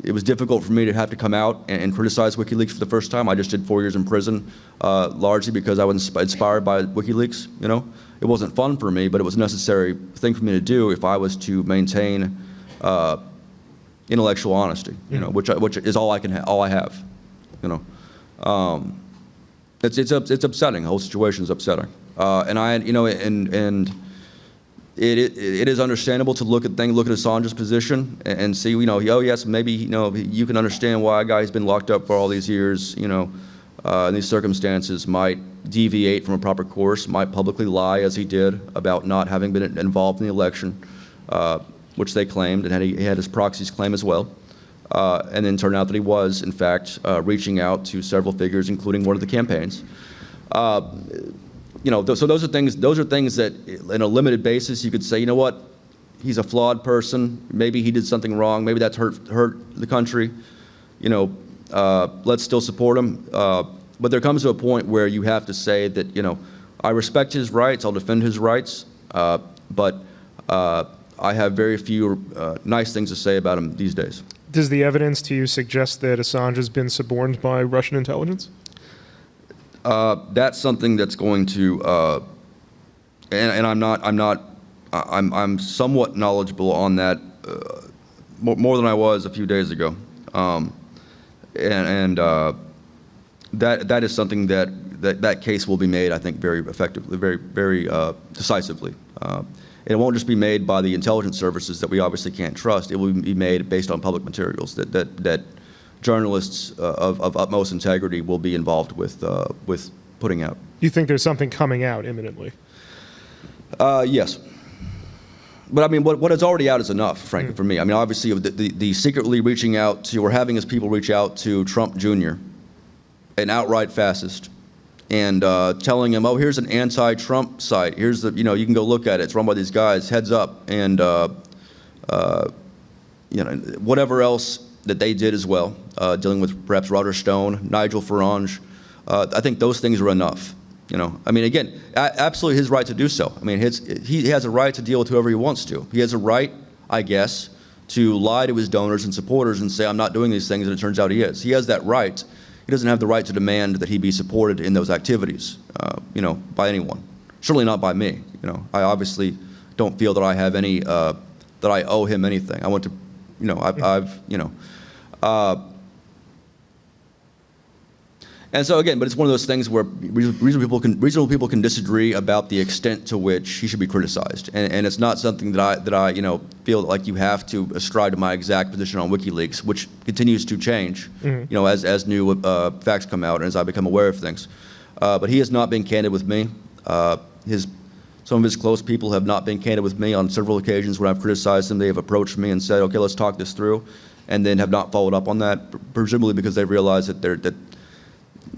It was difficult for me to have to come out and criticize WikiLeaks for the first time. I just did 4 years in prison, largely because I was inspired by WikiLeaks. You know, it wasn't fun for me, but it was a necessary thing for me to do if I was to maintain intellectual honesty. You know, which is all I have. You know, it's upsetting. The whole situation is upsetting. It is understandable to look at Assange's position and see, you know, oh yes, maybe, you know, you can understand why a guy who's been locked up for all these years, you know, in these circumstances might deviate from a proper course, might publicly lie as he did about not having been involved in the election, which they claimed, and he had his proxies claim as well. And then turned out that he was, in fact, reaching out to several figures, including one of the campaigns. You know, so those are things that, in a limited basis, you could say, you know what, he's a flawed person. Maybe he did something wrong. Maybe that's hurt the country. You know, let's still support him. But there comes to a point where you have to say that, you know, I respect his rights. I'll defend his rights. But I have very few nice things to say about him these days. Does the evidence to you suggest that Assange has been suborned by Russian intelligence? That's something that's going to, and I'm somewhat knowledgeable on that, more than I was a few days ago, that is something that case will be made, I think, very effectively, very decisively. It won't just be made by the intelligence services that we obviously can't trust. It will be made based on public materials that journalists of utmost integrity will be involved with putting out. You think there's something coming out imminently? Yes. But I mean, what is already out is enough, frankly, for me. I mean, obviously, the secretly reaching out to, or having his people reach out to Trump Jr., an outright fascist, and telling him, oh, here's an anti-Trump site. Here's the, you know, you can go look at it. It's run by these guys, heads up, and you know, whatever else that they did as well, dealing with perhaps Roger Stone, Nigel Farage. I think those things are enough. You know, I mean, again, absolutely his right to do so. I mean, he has a right to deal with whoever he wants to. He has a right, I guess, to lie to his donors and supporters and say, I'm not doing these things, and it turns out he is. He has that right. He doesn't have the right to demand that he be supported in those activities, you know, by anyone. Certainly not by me. You know, I obviously don't feel that I have any, that I owe him anything. I want to, you know, I've you know. And so again, but it's one of those things where reasonable people can disagree about the extent to which he should be criticized, and it's not something that I you know, feel like you have to ascribe to my exact position on WikiLeaks, which continues to change, you know, as new facts come out and as I become aware of things. But he has not been candid with me. Some of his close people have not been candid with me on several occasions when I've criticized them. They have approached me and said, okay, let's talk this through, and then have not followed up on that, presumably because they realize that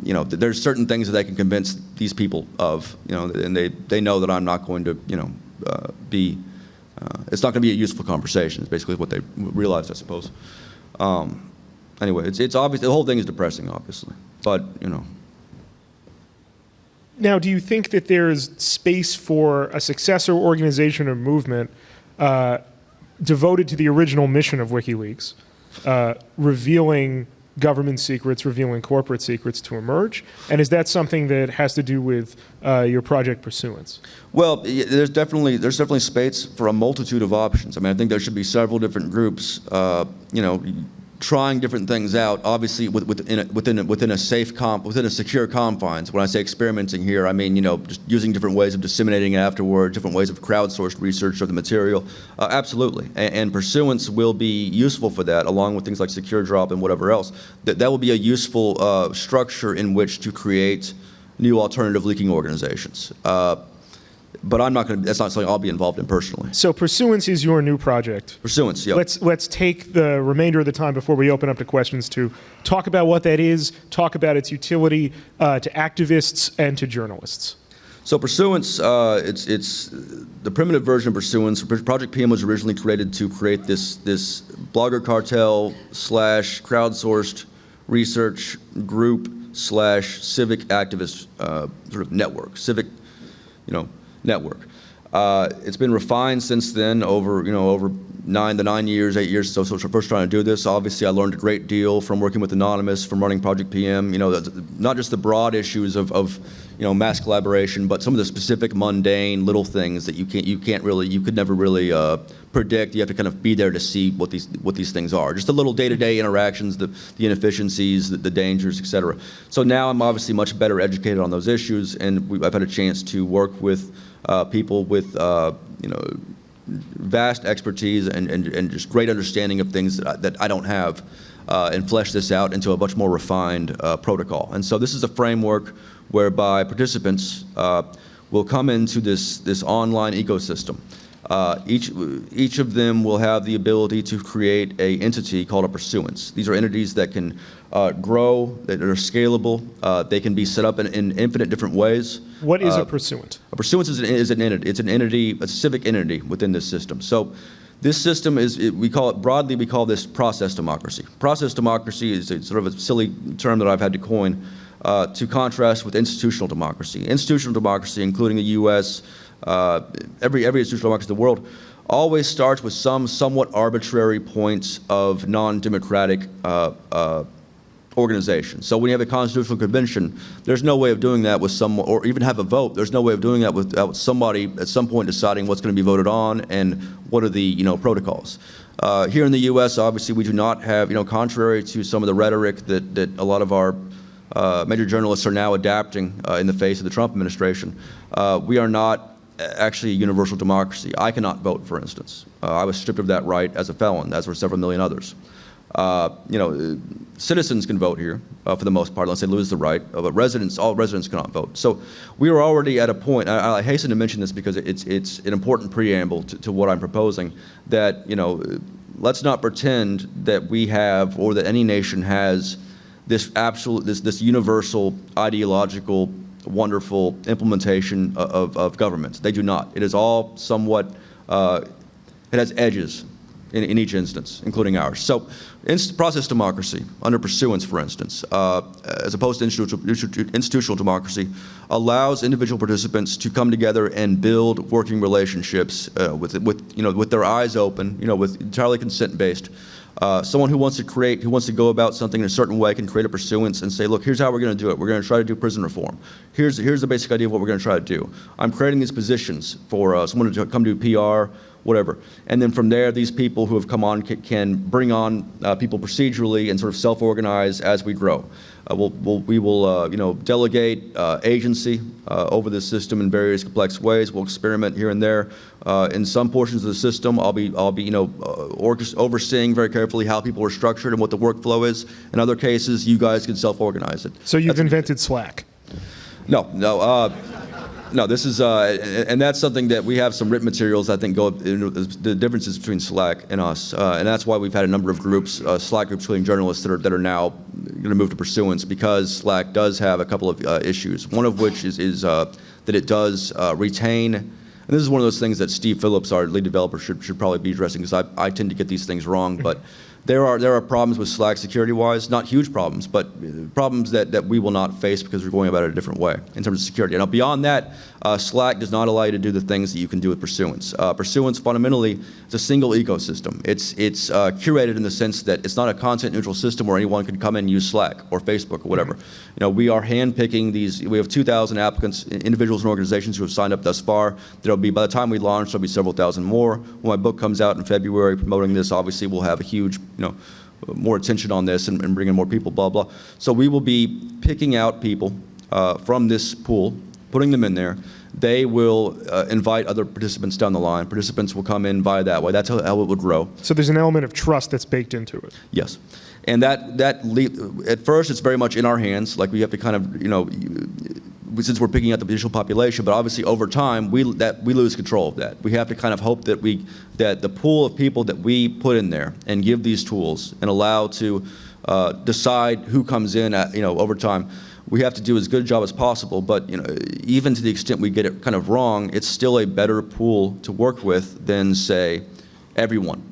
you know, there's certain things that they can convince these people of, you know, and they know that I'm not going to, you know, it's not going to be a useful conversation. It's basically what they realized, I suppose. Anyway, it's obvious, the whole thing is depressing, obviously, but, you know. Now, do you think that there's space for a successor organization or movement devoted to the original mission of WikiLeaks, revealing government secrets, revealing corporate secrets to emerge? And is that something that has to do with your project Pursuance? Well, there's definitely space for a multitude of options. I mean, I think there should be several different groups, you know, trying different things out, obviously within a secure confines. When I say experimenting here, I mean, you know, just using different ways of disseminating it afterward, different ways of crowdsourced research of the material. Absolutely, and Pursuance will be useful for that, along with things like Secure Drop and whatever else. That will be a useful structure in which to create new alternative leaking organizations. But but I'm not going to. That's not something I'll be involved in personally. So Pursuance is your new project. Pursuance, yeah. Let's take the remainder of the time before we open up to questions to talk about what that is, talk about its utility to activists and to journalists. So Pursuance, it's the primitive version of Pursuance. Project PM was originally created to create this blogger cartel / crowdsourced research group / civic activist sort of network, civic, network. It's been refined since then over 8 years. So first trying to do this. Obviously, I learned a great deal from working with Anonymous, from running Project PM. Not just the broad issues of mass collaboration, but some of the specific mundane little things that you could never really predict. You have to kind of be there to see what these things are. Just the little day-to-day interactions, the inefficiencies, the dangers, et cetera. So now I'm obviously much better educated on those issues, and I've had a chance to work with people with vast expertise and just great understanding of things that I don't have, and flesh this out into a much more refined protocol. And so this is a framework whereby participants will come into this online ecosystem. Each of them will have the ability to create an entity called a pursuance. These are entities that can grow, that are scalable. They can be set up in infinite different ways. What is a pursuant? A pursuance is an entity. It's an entity, a civic entity within this system. So this system we call this process democracy. Process democracy is sort of a silly term that I've had to coin to contrast with institutional democracy. Institutional democracy, including the U.S., every institutional democracy in the world, always starts with some somewhat arbitrary points of non-democratic organization. So when you have a constitutional convention, there's no way of doing that with or even have a vote. There's no way of doing that without somebody at some point deciding what's going to be voted on and what are the protocols. Here in the U.S., obviously, we do not have, contrary to some of the rhetoric that a lot of our major journalists are now adapting in the face of the Trump administration, we are not actually a universal democracy. I cannot vote, for instance. I was stripped of that right as a felon, as were several million others. Citizens can vote here for the most part, unless they lose the right, but all residents cannot vote. So we are already at a point, I hasten to mention this because it's an important preamble to what I'm proposing, that, let's not pretend that we have, or that any nation has, this universal ideological wonderful implementation of government. They do not. It is all somewhat, it has edges in each instance, including ours. So process democracy, under pursuance, for instance, as opposed to institutional democracy, allows individual participants to come together and build working relationships with their eyes open, with entirely consent-based. Someone who wants to go about something in a certain way can create a pursuance and say, look, here's how we're going to do it. We're going to try to do prison reform. Here's the basic idea of what we're going to try to do. I'm creating these positions for someone to come do PR, whatever. And then from there, these people who have come on can bring on people procedurally and sort of self-organize as we grow. We will delegate agency over the system in various complex ways. We'll experiment here and there. In some portions of the system, I'll be overseeing very carefully how people are structured and what the workflow is. In other cases, you guys can self-organize it. So you've invented Slack? No, this is, and that's something that we have some written materials, I think, the differences between Slack and us. And that's why we've had a number of groups, Slack groups, including journalists that are now going to move to pursuance, because Slack does have a couple of issues. One of which is that it does retain, and this is one of those things that Steve Phillips, our lead developer, should probably be addressing, because I tend to get these things wrong. But there are problems with Slack security-wise, not huge problems, but problems that we will not face because we're going about it a different way in terms of security. Now, beyond that, Slack does not allow you to do the things that you can do with Pursuance. Pursuance, fundamentally, is a single ecosystem. It's curated in the sense that it's not a content-neutral system where anyone can come in and use Slack or Facebook or whatever. We are handpicking these. We have 2,000 applicants, individuals and organizations who have signed up thus far. There'll be, by the time we launch, there'll be several thousand more. When my book comes out in February promoting this, obviously we'll have a huge, more attention on this and bring in more people, blah, blah. So we will be picking out people from this pool, putting them in there. They will invite other participants down the line. Participants will come in via that way. That's how it would grow. So there's an element of trust that's baked into it. Yes. And at first it's very much in our hands. Like we have to kind of, since we're picking out the initial population, but obviously over time we lose control of that. We have to kind of hope that that the pool of people that we put in there and give these tools and allow to decide who comes in over time, we have to do as good a job as possible. But even to the extent we get it kind of wrong, it's still a better pool to work with than, say, everyone,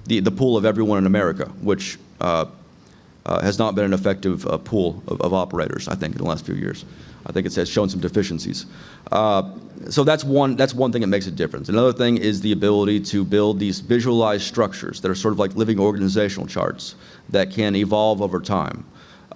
the pool of everyone in America, which has not been an effective pool of operators, I think, in the last few years. I think it has shown some deficiencies. So that's one thing that makes a difference. Another thing is the ability to build these visualized structures that are sort of like living organizational charts that can evolve over time,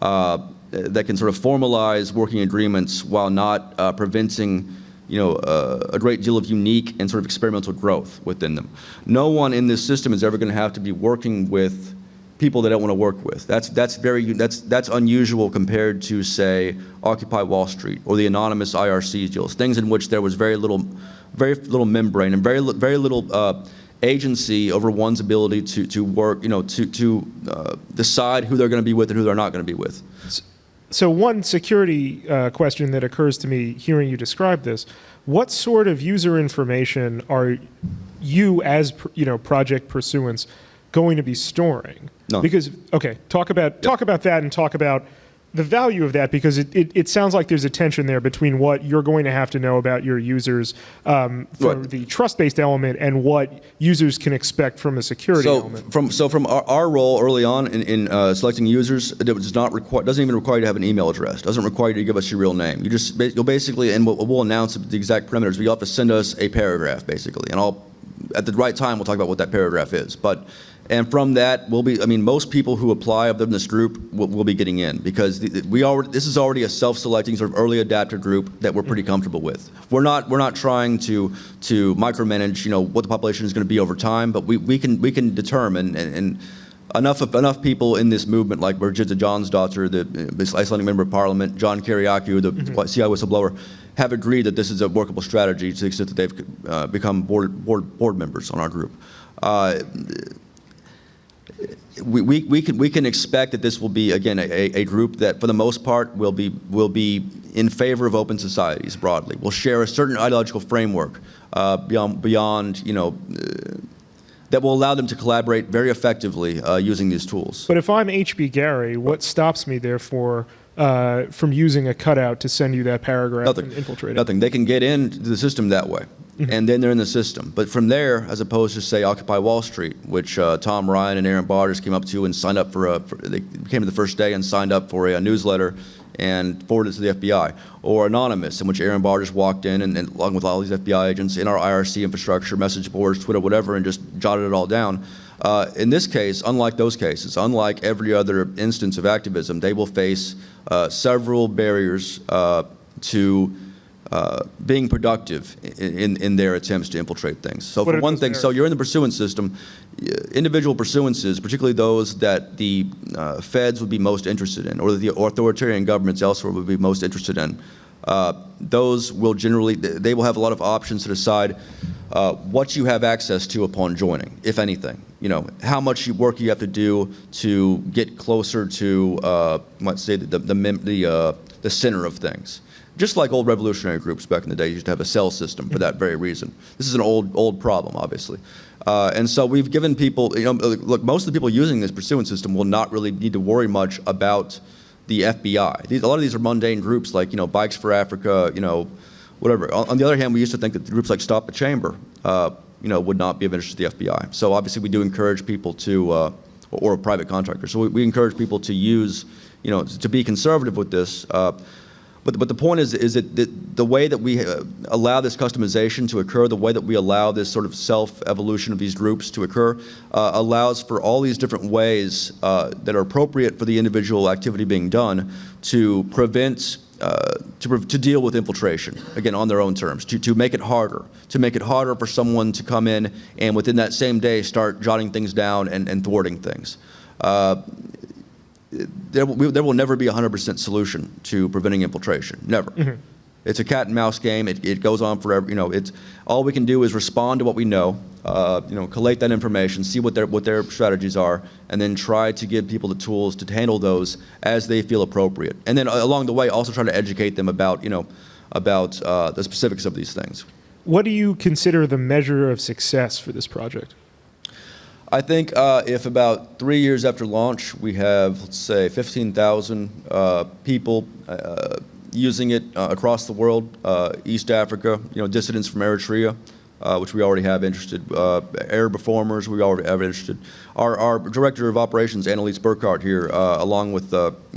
that can sort of formalize working agreements while not preventing a great deal of unique and sort of experimental growth within them. No one in this system is ever going to have to be working with people they don't want to work with. That's unusual compared to, say, Occupy Wall Street or the anonymous IRC deals, things in which there was very little membrane and very little agency over one's ability to work, to decide who they're going to be with and who they're not going to be with. So one security question that occurs to me hearing you describe this: what sort of user information are you, as project pursuants, going to be storing? No. Because talk about that and talk about the value of that, because it sounds like there's a tension there between what you're going to have to know about your users for the trust-based element and what users can expect from a security element. From our role early on in selecting users, it doesn't even require you to have an email address. Doesn't require you to give us your real name. You'll basically, and we'll announce the exact parameters, but you'll have to send us a paragraph basically, and at the right time we'll talk about what that paragraph is. And from that, most people who apply of this group will be getting in, because this is already a self-selecting sort of early adapter group that we're pretty comfortable with. We're not trying to micromanage what the population is going to be over time, but we can determine, and enough people in this movement, like Birgitta Jonsdottir, the Icelandic member of parliament, John Kiriakou, the CI whistleblower, have agreed that this is a workable strategy to the extent that they've become board members on our group. We can expect that this will be, again, a group that, for the most part, will be in favor of open societies broadly. We'll share a certain ideological framework beyond that will allow them to collaborate very effectively using these tools. But if I'm H.B. Gary, what stops me, therefore, from using a cutout to send you that paragraph and infiltrate it? Nothing. They can get into the system that way. And then they're in the system. But from there, as opposed to, say, Occupy Wall Street, which Tom Ryan and Aaron Barters came up to and signed up they came to the first day and signed up for a newsletter and forwarded it to the FBI, or Anonymous, in which Aaron Barters walked in and along with all these FBI agents in our IRC infrastructure, message boards, Twitter, whatever, and just jotted it all down. In this case, unlike those cases, unlike every other instance of activism, they will face several barriers to being productive in their attempts to infiltrate things. So for one thing, so you're in the pursuance system, individual pursuances, particularly those that the feds would be most interested in, or the authoritarian governments elsewhere would be most interested in, those will generally, they will have a lot of options to decide what you have access to upon joining, if anything. How much work you have to do to get closer to, let's say, the center of things. Just like old revolutionary groups back in the day used to have a cell system for that very reason. This is an old problem, obviously. And so we've given people, look, most of the people using this pursuant system will not really need to worry much about the FBI. A lot of these are mundane groups like, Bikes for Africa, whatever. On the other hand, we used to think that groups like Stop the Chamber, would not be of interest to the FBI. So obviously we do encourage people to, or private contractors. So we encourage people to use, to be conservative with this. But the point is that the way that we allow this customization to occur, the way that we allow this sort of self-evolution of these groups to occur, allows for all these different ways that are appropriate for the individual activity being done to prevent, to deal with infiltration, again, on their own terms, to make it harder for someone to come in and within that same day start jotting things down and thwarting things. There will never be a 100% solution to preventing infiltration, never. It's a cat and mouse game. It goes on forever. You know, it's all we can do is respond to what we know. You know, collate that information, see what their strategies are, and then try to give people the tools to handle those as they feel appropriate. And then along the way, also try to educate them about, you know, about the specifics of these things. What do you consider the measure of success for this project? I think if about 3 years after launch, we have, let's say, 15,000 people using it across the world, East Africa, you know, dissidents from Eritrea, which we already have interested, Arab reformers, we already have interested. Our director of operations, Annalise Burkhardt here, along with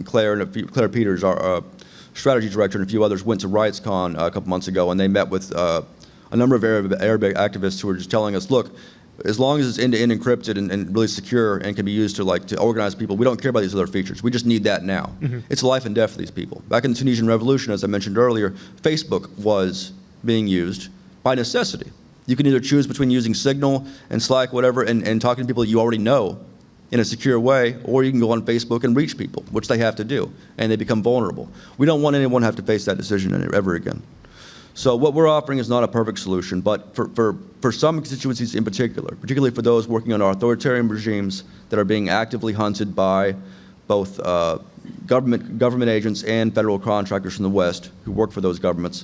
Claire Peters, our strategy director, and a few others, went to RightsCon a couple months ago, and they met with a number of Arabic activists who were just telling us, look, as long as it's end-to-end encrypted and really secure and can be used to organize people, we don't care about these other features. We just need that now. It's life and death for these people. Back in the Tunisian Revolution, as I mentioned earlier, Facebook was being used by necessity. You can either choose between using Signal and Slack, whatever, and talking to people that you already know in a secure way, or you can go on Facebook and reach people, which they have to do, and they become vulnerable. We don't want anyone to have to face that decision ever again. So what we're offering is not a perfect solution, but for some constituencies in particular, particularly for those working under authoritarian regimes that are being actively hunted by both government agents and federal contractors from the West who work for those governments,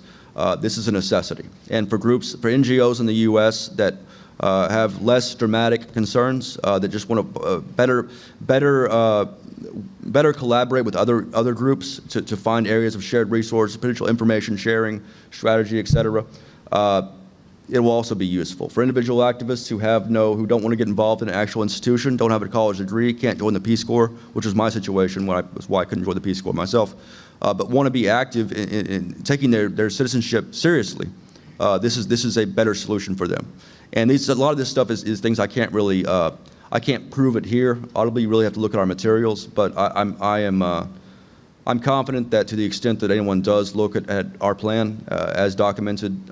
this is a necessity. And for NGOs in the U.S. that have less dramatic concerns, that just want to better collaborate with other groups to find areas of shared resources, potential information sharing, strategy, et cetera. It will also be useful. For individual activists who don't want to get involved in an actual institution, don't have a college degree, can't join the Peace Corps, which was my situation, was why I couldn't join the Peace Corps myself, but want to be active in taking their citizenship seriously, this is a better solution for them. And a lot of this stuff is things I can't really, I can't prove it here. Audibly, you really have to look at our materials, but I'm confident that to the extent that anyone does look at our plan as documented,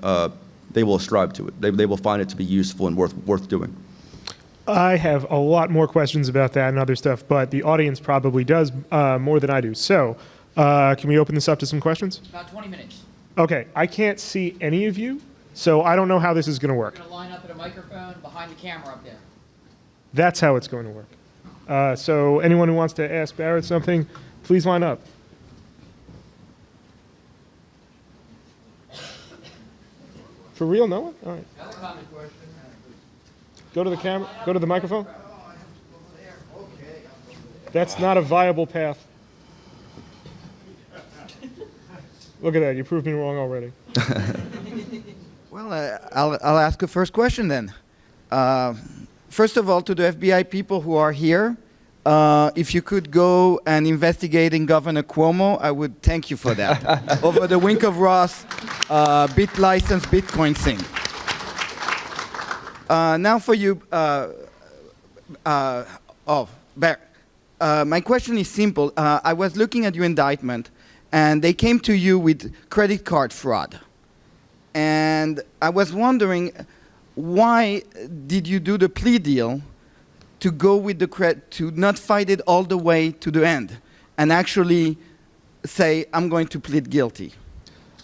they will ascribe to it. They will find it to be useful and worth doing. I have a lot more questions about that and other stuff, but the audience probably does more than I do. So can we open this up to some questions? About 20 minutes. Okay, I can't see any of you, so I don't know how this is going to work. We're going to line up at a microphone behind the camera up there. That's how it's going to work. So anyone who wants to ask Barrett something, please line up. For real, no one? All right. Go to the camera, go to the microphone. That's not a viable path. Look at that, you proved me wrong already. Well, I'll ask a first question then. First of all, to the FBI people who are here, if you could go and investigate in Governor Cuomo, I would thank you for that. Over the Winklevoss bit license Bitcoin thing. Now for you, Barrett. My question is simple. I was looking at your indictment, and they came to you with credit card fraud. And I was wondering, why did you do the plea deal to go with to not fight it all the way to the end and actually say, I'm going to plead guilty?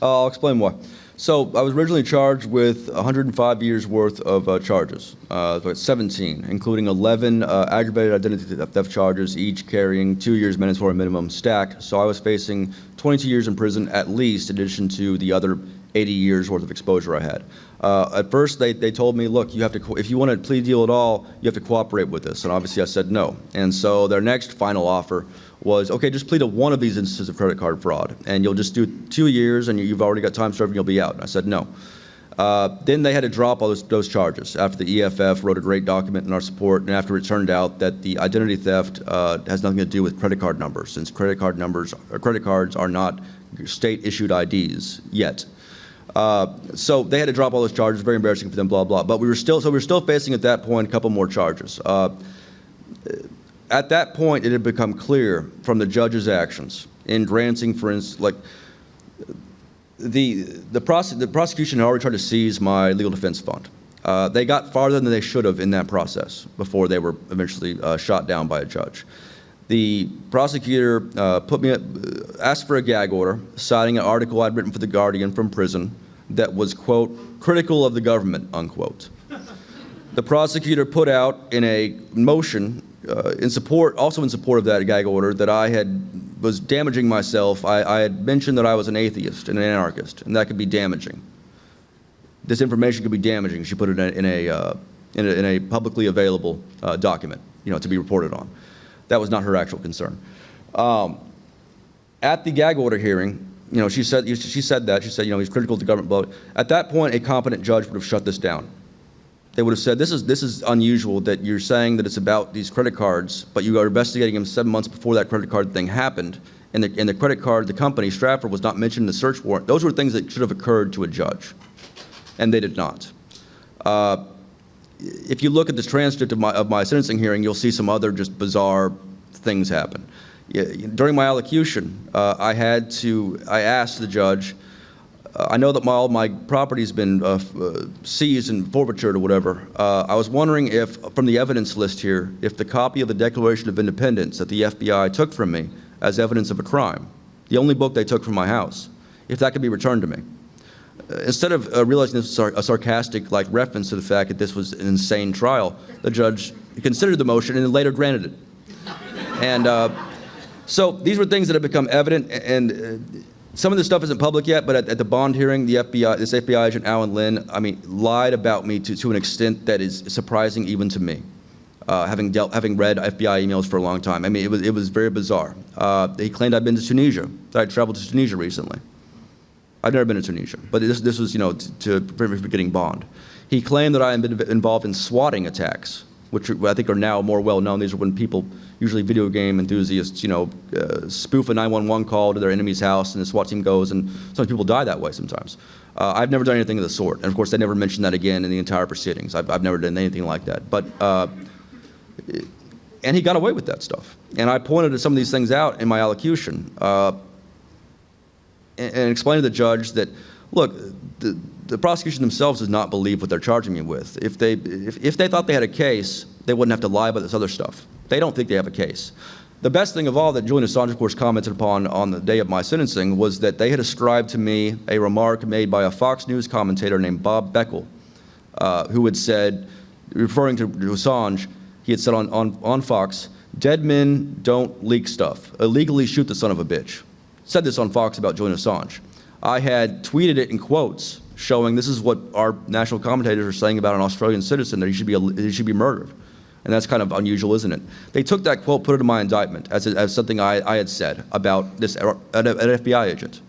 I'll explain why. So I was originally charged with 105 years worth of charges, 17, including 11 aggravated identity theft charges, each carrying 2 years mandatory minimum stacked. So I was facing 22 years in prison at least, in addition to the other 80 years worth of exposure I had. At first, they told me, look, you have to, if you want a plea deal at all, you have to cooperate with us. And obviously I said no. And so their next final offer was, okay, just plead to one of these instances of credit card fraud, and you'll just do 2 years, and you've already got time served, and you'll be out. And I said no. Then they had to drop all those charges after the EFF wrote a great document in our support, and after it turned out that the identity theft has nothing to do with credit card numbers, since credit cards are not state-issued IDs yet. So they had to drop all those charges. Very embarrassing for them. Blah blah. But we were still facing at that point a couple more charges. At that point, it had become clear from the judge's actions in granting, for instance, like the prosecution had already tried to seize my legal defense fund. They got farther than they should have in that process before they were eventually shot down by a judge. The prosecutor asked for a gag order, citing an article I'd written for The Guardian from prison that was, quote, critical of the government, unquote. The prosecutor put out in a motion also in support of that gag order, that was damaging myself. I had mentioned that I was an atheist and an anarchist, and that could be damaging. This information could be damaging. She put it in a publicly available document, to be reported on. That was not her actual concern. At the gag order hearing, she said that. She said, he's critical of the government. But at that point, a competent judge would have shut this down. They would have said, this is unusual that you're saying that it's about these credit cards, but you are investigating them 7 months before that credit card thing happened, and the credit card, the company, Stratfor, was not mentioned in the search warrant. Those were things that should have occurred to a judge, and they did not. If you look at the transcript of my sentencing hearing, you'll see some other just bizarre things happen. During my allocution, I asked the judge, I know that all my property's been seized and forfeited or whatever. I was wondering if, from the evidence list here, if the copy of the Declaration of Independence that the FBI took from me as evidence of a crime, the only book they took from my house, if that could be returned to me. Instead of realizing this was a sarcastic reference to the fact that this was an insane trial, the judge considered the motion and then later granted it. And so these were things that have become evident, and some of this stuff isn't public yet, but at the bond hearing, this FBI agent, Alan Lynn, lied about me to an extent that is surprising even to me, having read FBI emails for a long time. It was very bizarre. He claimed I'd been to Tunisia, that I'd traveled to Tunisia recently. I've never been to Tunisia, but this was, to prevent me from getting bond. He claimed that I had been involved in swatting attacks, which I think are now more well-known. These are when people, usually video game enthusiasts, spoof a 911 call to their enemy's house, and the SWAT team goes, and some people die that way sometimes. I've never done anything of the sort, and of course, they never mentioned that again in the entire proceedings. I've never done anything like that. But, and he got away with that stuff. And I pointed some of these things out in my allocution, and explained to the judge that, look, the prosecution themselves does not believe what they're charging me with. If they thought they had a case, they wouldn't have to lie about this other stuff. They don't think they have a case. The best thing of all that Julian Assange, of course, commented upon on the day of my sentencing was that they had ascribed to me a remark made by a Fox News commentator named Bob Beckel, who had said, referring to Assange, he had said on Fox, "Dead men don't leak stuff. Illegally shoot the son of a bitch." Said this on Fox about Julian Assange. I had tweeted it in quotes, showing this is what our national commentators are saying about an Australian citizen, that he should be murdered. And that's kind of unusual, isn't it? They took that quote, put it in my indictment as something I had said about an FBI agent.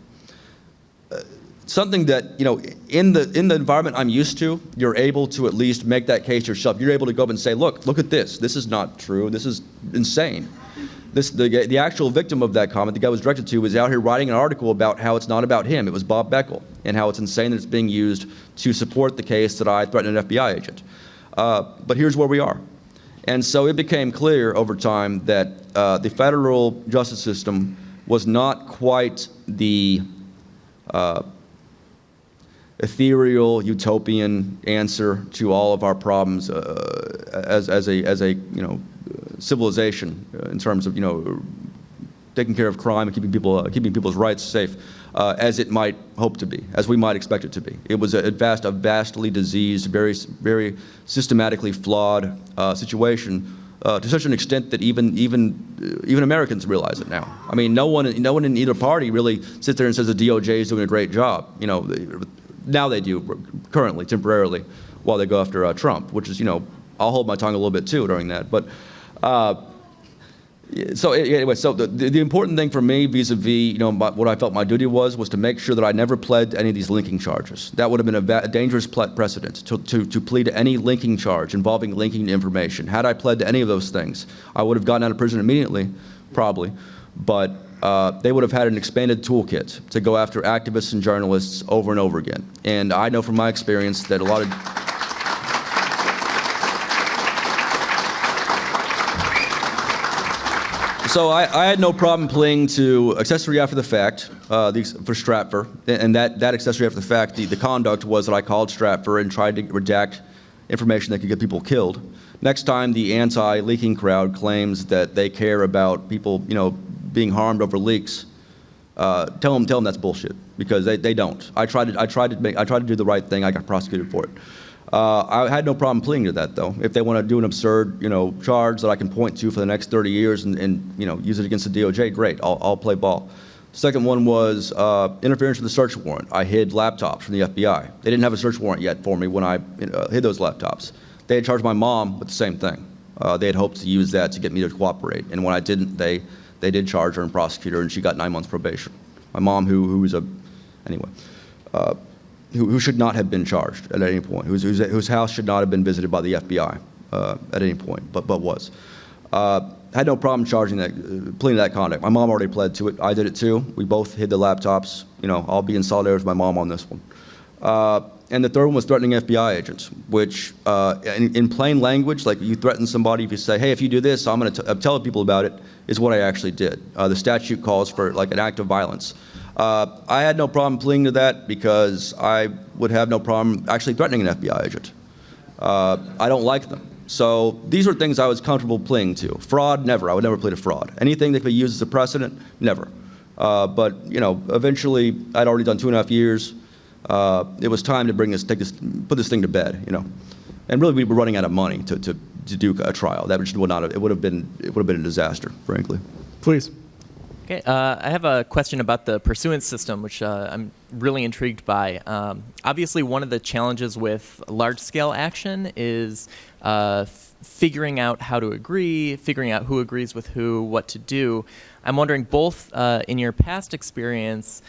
Something that, in the environment I'm used to, you're able to at least make that case yourself. You're able to go up and say, look at this. This is not true. This is insane. The actual victim of that comment, the guy was directed to, was out here writing an article about how it's not about him. It was Bob Beckel, and how it's insane that it's being used to support the case that I threatened an FBI agent. But here's where we are. And so it became clear over time that the federal justice system was not quite the ethereal, utopian answer to all of our problems as a civilization in terms of taking care of crime and keeping people's rights safe, as it might hope to be, as we might expect it to be. It was a vastly diseased, very very systematically flawed situation, to such an extent that even Americans realize it now. No one in either party really sits there and says the DOJ is doing a great job. Now they do, currently, temporarily, while they go after Trump, which is, I'll hold my tongue a little bit too during that. But anyway, so the important thing for me vis-a-vis, what I felt my duty was to make sure that I never pled to any of these linking charges. That would have been a dangerous precedent to plead to any linking charge involving linking information. Had I pled to any of those things, I would have gotten out of prison immediately, probably, but they would have had an expanded toolkit to go after activists and journalists over and over again. And I know from my experience that a lot of... So I had no problem pleading to accessory after the fact for Stratfor, and that accessory after the fact, the conduct was that I called Stratfor and tried to redact information that could get people killed. Next time the anti-leaking crowd claims that they care about people, being harmed over leaks, tell them that's bullshit, because they don't. I tried to do the right thing. I got prosecuted for it. I had no problem pleading to that, though. If they want to do an absurd, charge that I can point to for the next 30 years and use it against the DOJ, great. I'll play ball. Second one was interference with the search warrant. I hid laptops from the FBI. They didn't have a search warrant yet for me when I hid those laptops. They had charged my mom with the same thing. They had hoped to use that to get me to cooperate, and when I didn't, they did charge her and prosecute her, and she got 9 months probation. My mom, who should not have been charged at any point, whose house should not have been visited by the FBI at any point, but was. Had no problem pleading that conduct. My mom already pled to it. I did it too. We both hid the laptops. I'll be in solidarity with my mom on this one. And the third one was threatening FBI agents, which in plain language, like you threaten somebody, if you say, hey, if you do this, I'm going to tell people about it, is what I actually did. The statute calls for like an act of violence. I had no problem pleading to that because I would have no problem actually threatening an FBI agent. I don't like them. So these are things I was comfortable pleading to. Fraud, never. I would never plead to fraud. Anything that could be used as a precedent, never. But eventually, I'd already done 2.5 years. It was time to put this thing to bed, And really, we were running out of money to do a trial. That would not have. It would have been a disaster, frankly. Please. Okay, I have a question about the pursuance system, which I'm really intrigued by. Obviously, one of the challenges with large-scale action is figuring out how to agree, figuring out who agrees with who, what to do. I'm wondering, both in your past experience,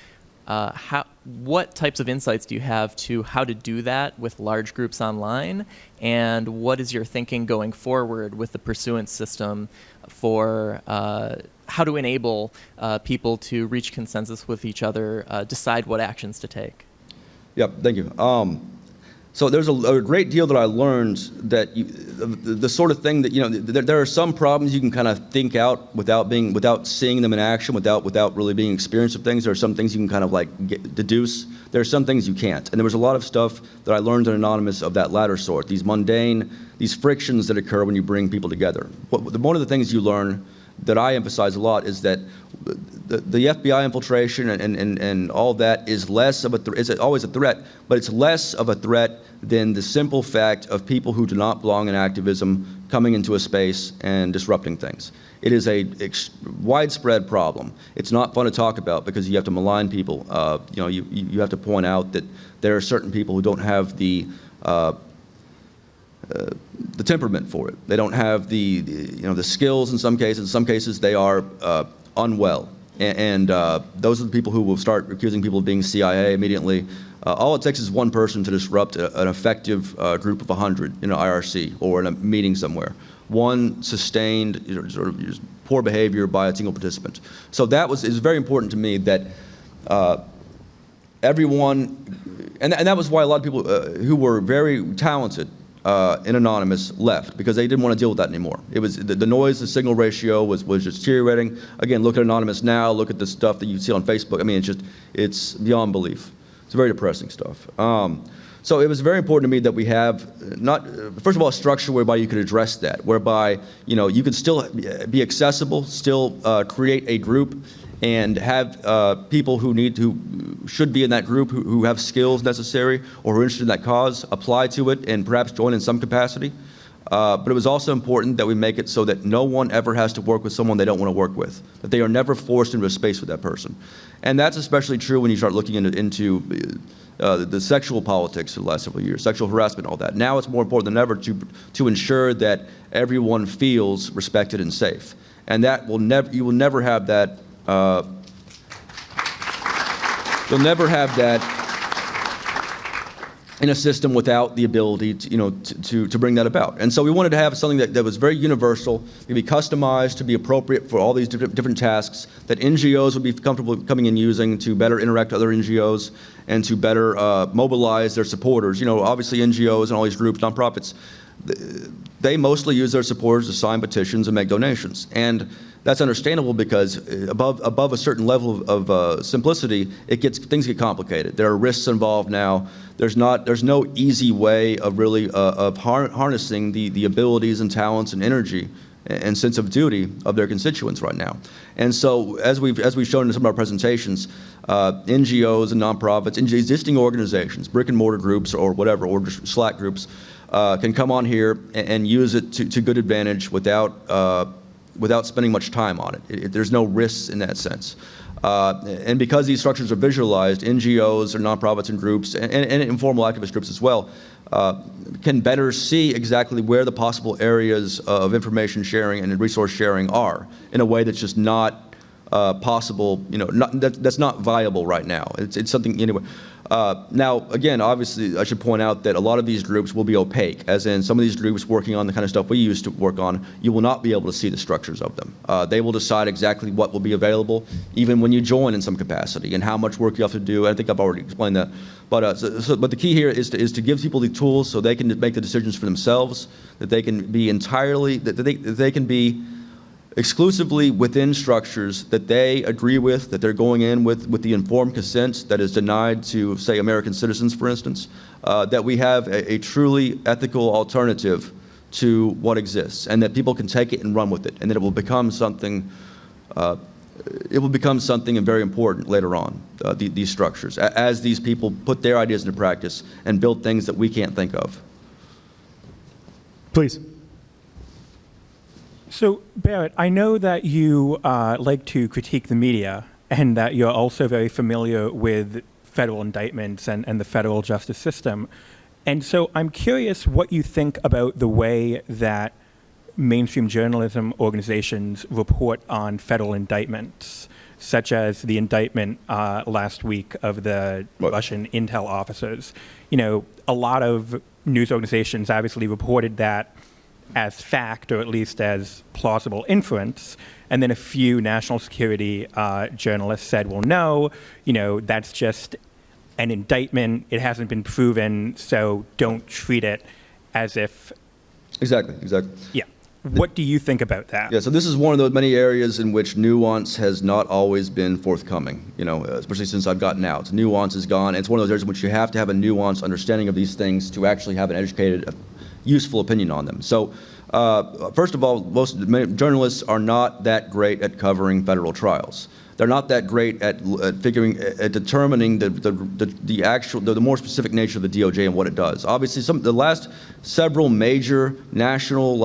what types of insights do you have to how to do that with large groups online, and what is your thinking going forward with the pursuance system for how to enable people to reach consensus with each other, decide what actions to take? Yep, thank you. So there's a great deal that I learned that the sort of thing that, there are some problems you can kind of think out without seeing them in action, without really being experienced with things. There are some things you can kind of deduce. There are some things you can't. And there was a lot of stuff that I learned in Anonymous of that latter sort, these frictions that occur when you bring people together. One of the things you learn that I emphasize a lot is that the FBI infiltration and all that is less of it's always a threat, but it's less of a threat than the simple fact of people who do not belong in activism coming into a space and disrupting things. It is a widespread problem. It's not fun to talk about because you have to malign people. You have to point out that there are certain people who don't have the temperament for it. They don't have the skills in some cases. In some cases, they are unwell. And those are the people who will start accusing people of being CIA immediately. All it takes is one person to disrupt an effective group of 100 in an IRC or in a meeting somewhere. One sustained sort of poor behavior by a single participant. So is very important to me that everyone, and that was why a lot of people who were very talented in Anonymous left, because they didn't want to deal with that anymore. It was the noise, the signal ratio was just deteriorating. Again, look at Anonymous now, look at the stuff that you see on Facebook. I mean, it's beyond belief. It's very depressing stuff. So it was very important to me that we have first of all, a structure whereby you could address that, whereby you could still be accessible, still create a group, and have people who should be in that group, who have skills necessary or who are interested in that cause, apply to it and perhaps join in some capacity. But it was also important that we make it so that no one ever has to work with someone they don't want to work with, that they are never forced into a space with that person. And that's especially true when you start looking into the sexual politics of the last several years, sexual harassment, all that. Now it's more important than ever to ensure that everyone feels respected and safe. And that you will never have that. You'll never have that in a system without the ability to bring that about. And so we wanted to have something that was very universal, to be customized, to be appropriate for all these different tasks, that NGOs would be comfortable coming and using to better interact with other NGOs and to better mobilize their supporters. Obviously NGOs and all these groups, nonprofits, they mostly use their supporters to sign petitions and make donations. And That's understandable because above a certain level of simplicity, things get complicated. There are risks involved now. There's no easy way of really harnessing the abilities and talents and energy and sense of duty of their constituents right now. And so, as we've shown in some of our presentations, NGOs and nonprofits, existing organizations, brick and mortar groups or whatever, or just Slack groups, can come on here and use it to good advantage without spending much time on it. There's no risks in that sense. And because these structures are visualized, NGOs or nonprofits and groups, and informal activist groups as well, can better see exactly where the possible areas of information sharing and resource sharing are in a way that's just not possible, that's not viable right now. It's something, anyway. Now, again, obviously, I should point out that a lot of these groups will be opaque, as in some of these groups working on the kind of stuff we used to work on, you will not be able to see the structures of them. They will decide exactly what will be available, even when you join in some capacity, and how much work you have to do. I think I've already explained that. But the key here is to give people the tools so they can make the decisions for themselves, that they can be that they can be exclusively within structures that they agree with, that they're going in with the informed consent that is denied to, say, American citizens, for instance, that we have a truly ethical alternative to what exists, and that people can take it and run with it, and that it will become something very important later on, these structures, as these people put their ideas into practice and build things that we can't think of. Please. So, Barrett, I know that you like to critique the media and that you're also very familiar with federal indictments and the federal justice system. And so I'm curious what you think about the way that mainstream journalism organizations report on federal indictments, such as the indictment last week of the Russian intel officers. A lot of news organizations obviously reported that as fact, or at least as plausible inference, and then a few national security journalists said, well, no, that's just an indictment. It hasn't been proven, so don't treat it as if... Exactly. Yeah. What do you think about that? Yeah, so this is one of those many areas in which nuance has not always been forthcoming, especially since I've gotten out. Nuance is gone. It's one of those areas in which you have to have a nuanced understanding of these things to actually have an educated, useful opinion on them. So, first of all, most journalists are not that great at covering federal trials. They're not that great at determining the more specific nature of the DOJ and what it does. Obviously, the last several major national,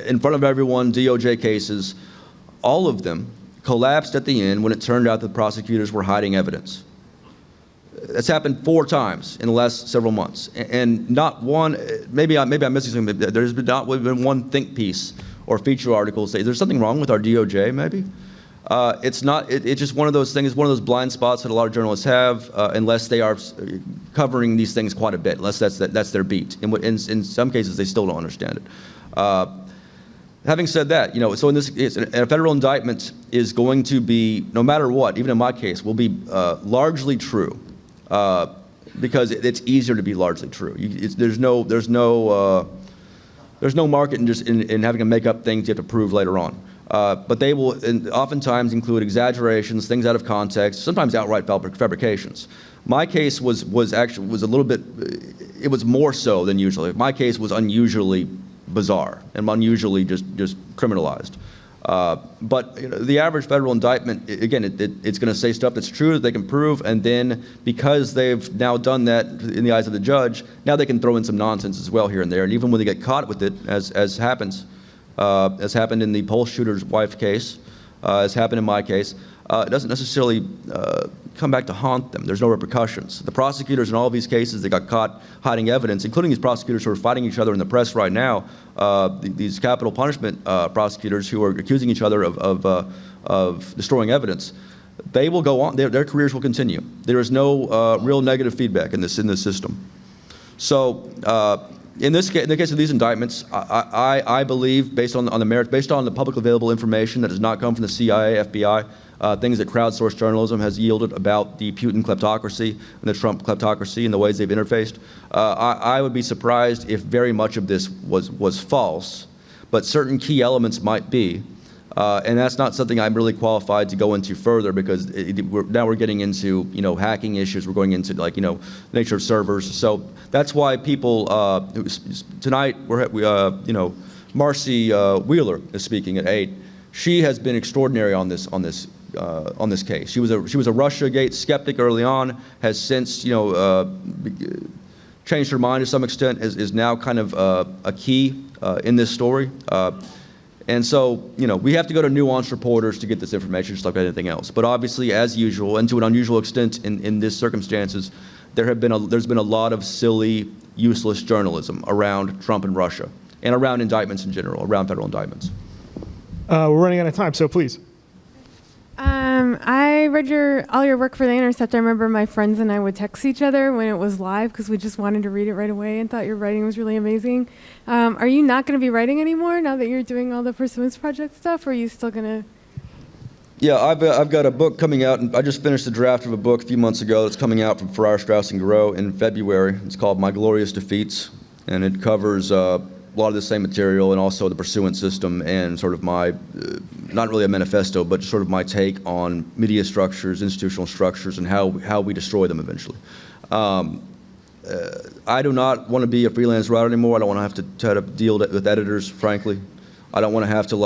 in front of everyone, DOJ cases, all of them collapsed at the end when it turned out that the prosecutors were hiding evidence. That's happened 4 times in the last several months, and not one. Maybe I'm missing something. There's not been one think piece or feature article say, "Is there something wrong with our DOJ?" Maybe it's not. It's just one of those things. One of those blind spots that a lot of journalists have, unless they are covering these things quite a bit. Unless that's their beat. In some cases, they still don't understand it. Having said that, so in this case, a federal indictment is going to be, no matter what, even in my case, will be largely true. Because it's easier to be largely true. There's no market in having to make up things you have to prove later on. But they will oftentimes include exaggerations, things out of context, sometimes outright fabrications. My case was a little bit. It was more so than usually. My case was unusually bizarre and unusually just criminalized. But the average federal indictment, again, it's going to say stuff that's true that they can prove, and then because they've now done that in the eyes of the judge, now they can throw in some nonsense as well here and there. And even when they get caught with it, as happened in the Pulse shooter's wife case, as happened in my case, it doesn't necessarily come back to haunt them. There's no repercussions. The prosecutors in all of these cases that got caught hiding evidence, including these prosecutors who are fighting each other in the press right now, these capital punishment prosecutors who are accusing each other of destroying evidence, they will go on. Their careers will continue. There is no real negative feedback in this system. So in the case of these indictments, I believe, based on the merits, based on the publicly available information that does not come from the CIA, FBI, things that crowdsourced journalism has yielded about the Putin kleptocracy and the Trump kleptocracy and the ways they've interfaced, I would be surprised if very much of this was false, but certain key elements might be. And that's not something I'm really qualified to go into further because now we're getting into, hacking issues. We're going into nature of servers. So that's why people, tonight, Marcy Wheeler is speaking at 8. She has been extraordinary on this case. She was a Russiagate skeptic early on, has since, changed her mind to some extent, is now kind of a key in this story. And so, we have to go to nuanced reporters to get this information, just like anything else. But obviously, as usual, and to an unusual extent in this circumstances, there's been a lot of silly, useless journalism around Trump and Russia, and around indictments in general, around federal indictments. We're running out of time, so please. I read all your work for The Intercept. I remember my friends and I would text each other when it was live because we just wanted to read it right away and thought your writing was really amazing. Are you not going to be writing anymore now that you're doing all the Pursuance Project stuff, or are you still going to? Yeah, I've got a book coming out, and I just finished the draft of a book a few months ago that's coming out from Farrar, Straus & Giroux in February. It's called My Glorious Defeats, and it covers a lot of the same material and also the pursuance system and sort of my, not really a manifesto, but sort of my take on media structures, institutional structures, and how we destroy them eventually. I do not want to be a freelance writer anymore. I don't want to have to try to deal with editors, frankly. I don't want to have to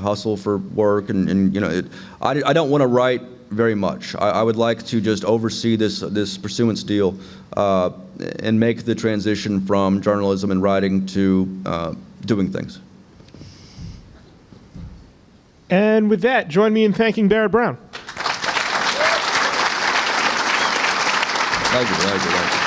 hustle for work I don't want to write very much. I would like to just oversee this pursuance deal and make the transition from journalism and writing to doing things. And with that, join me in thanking Barrett Brown. Thank you.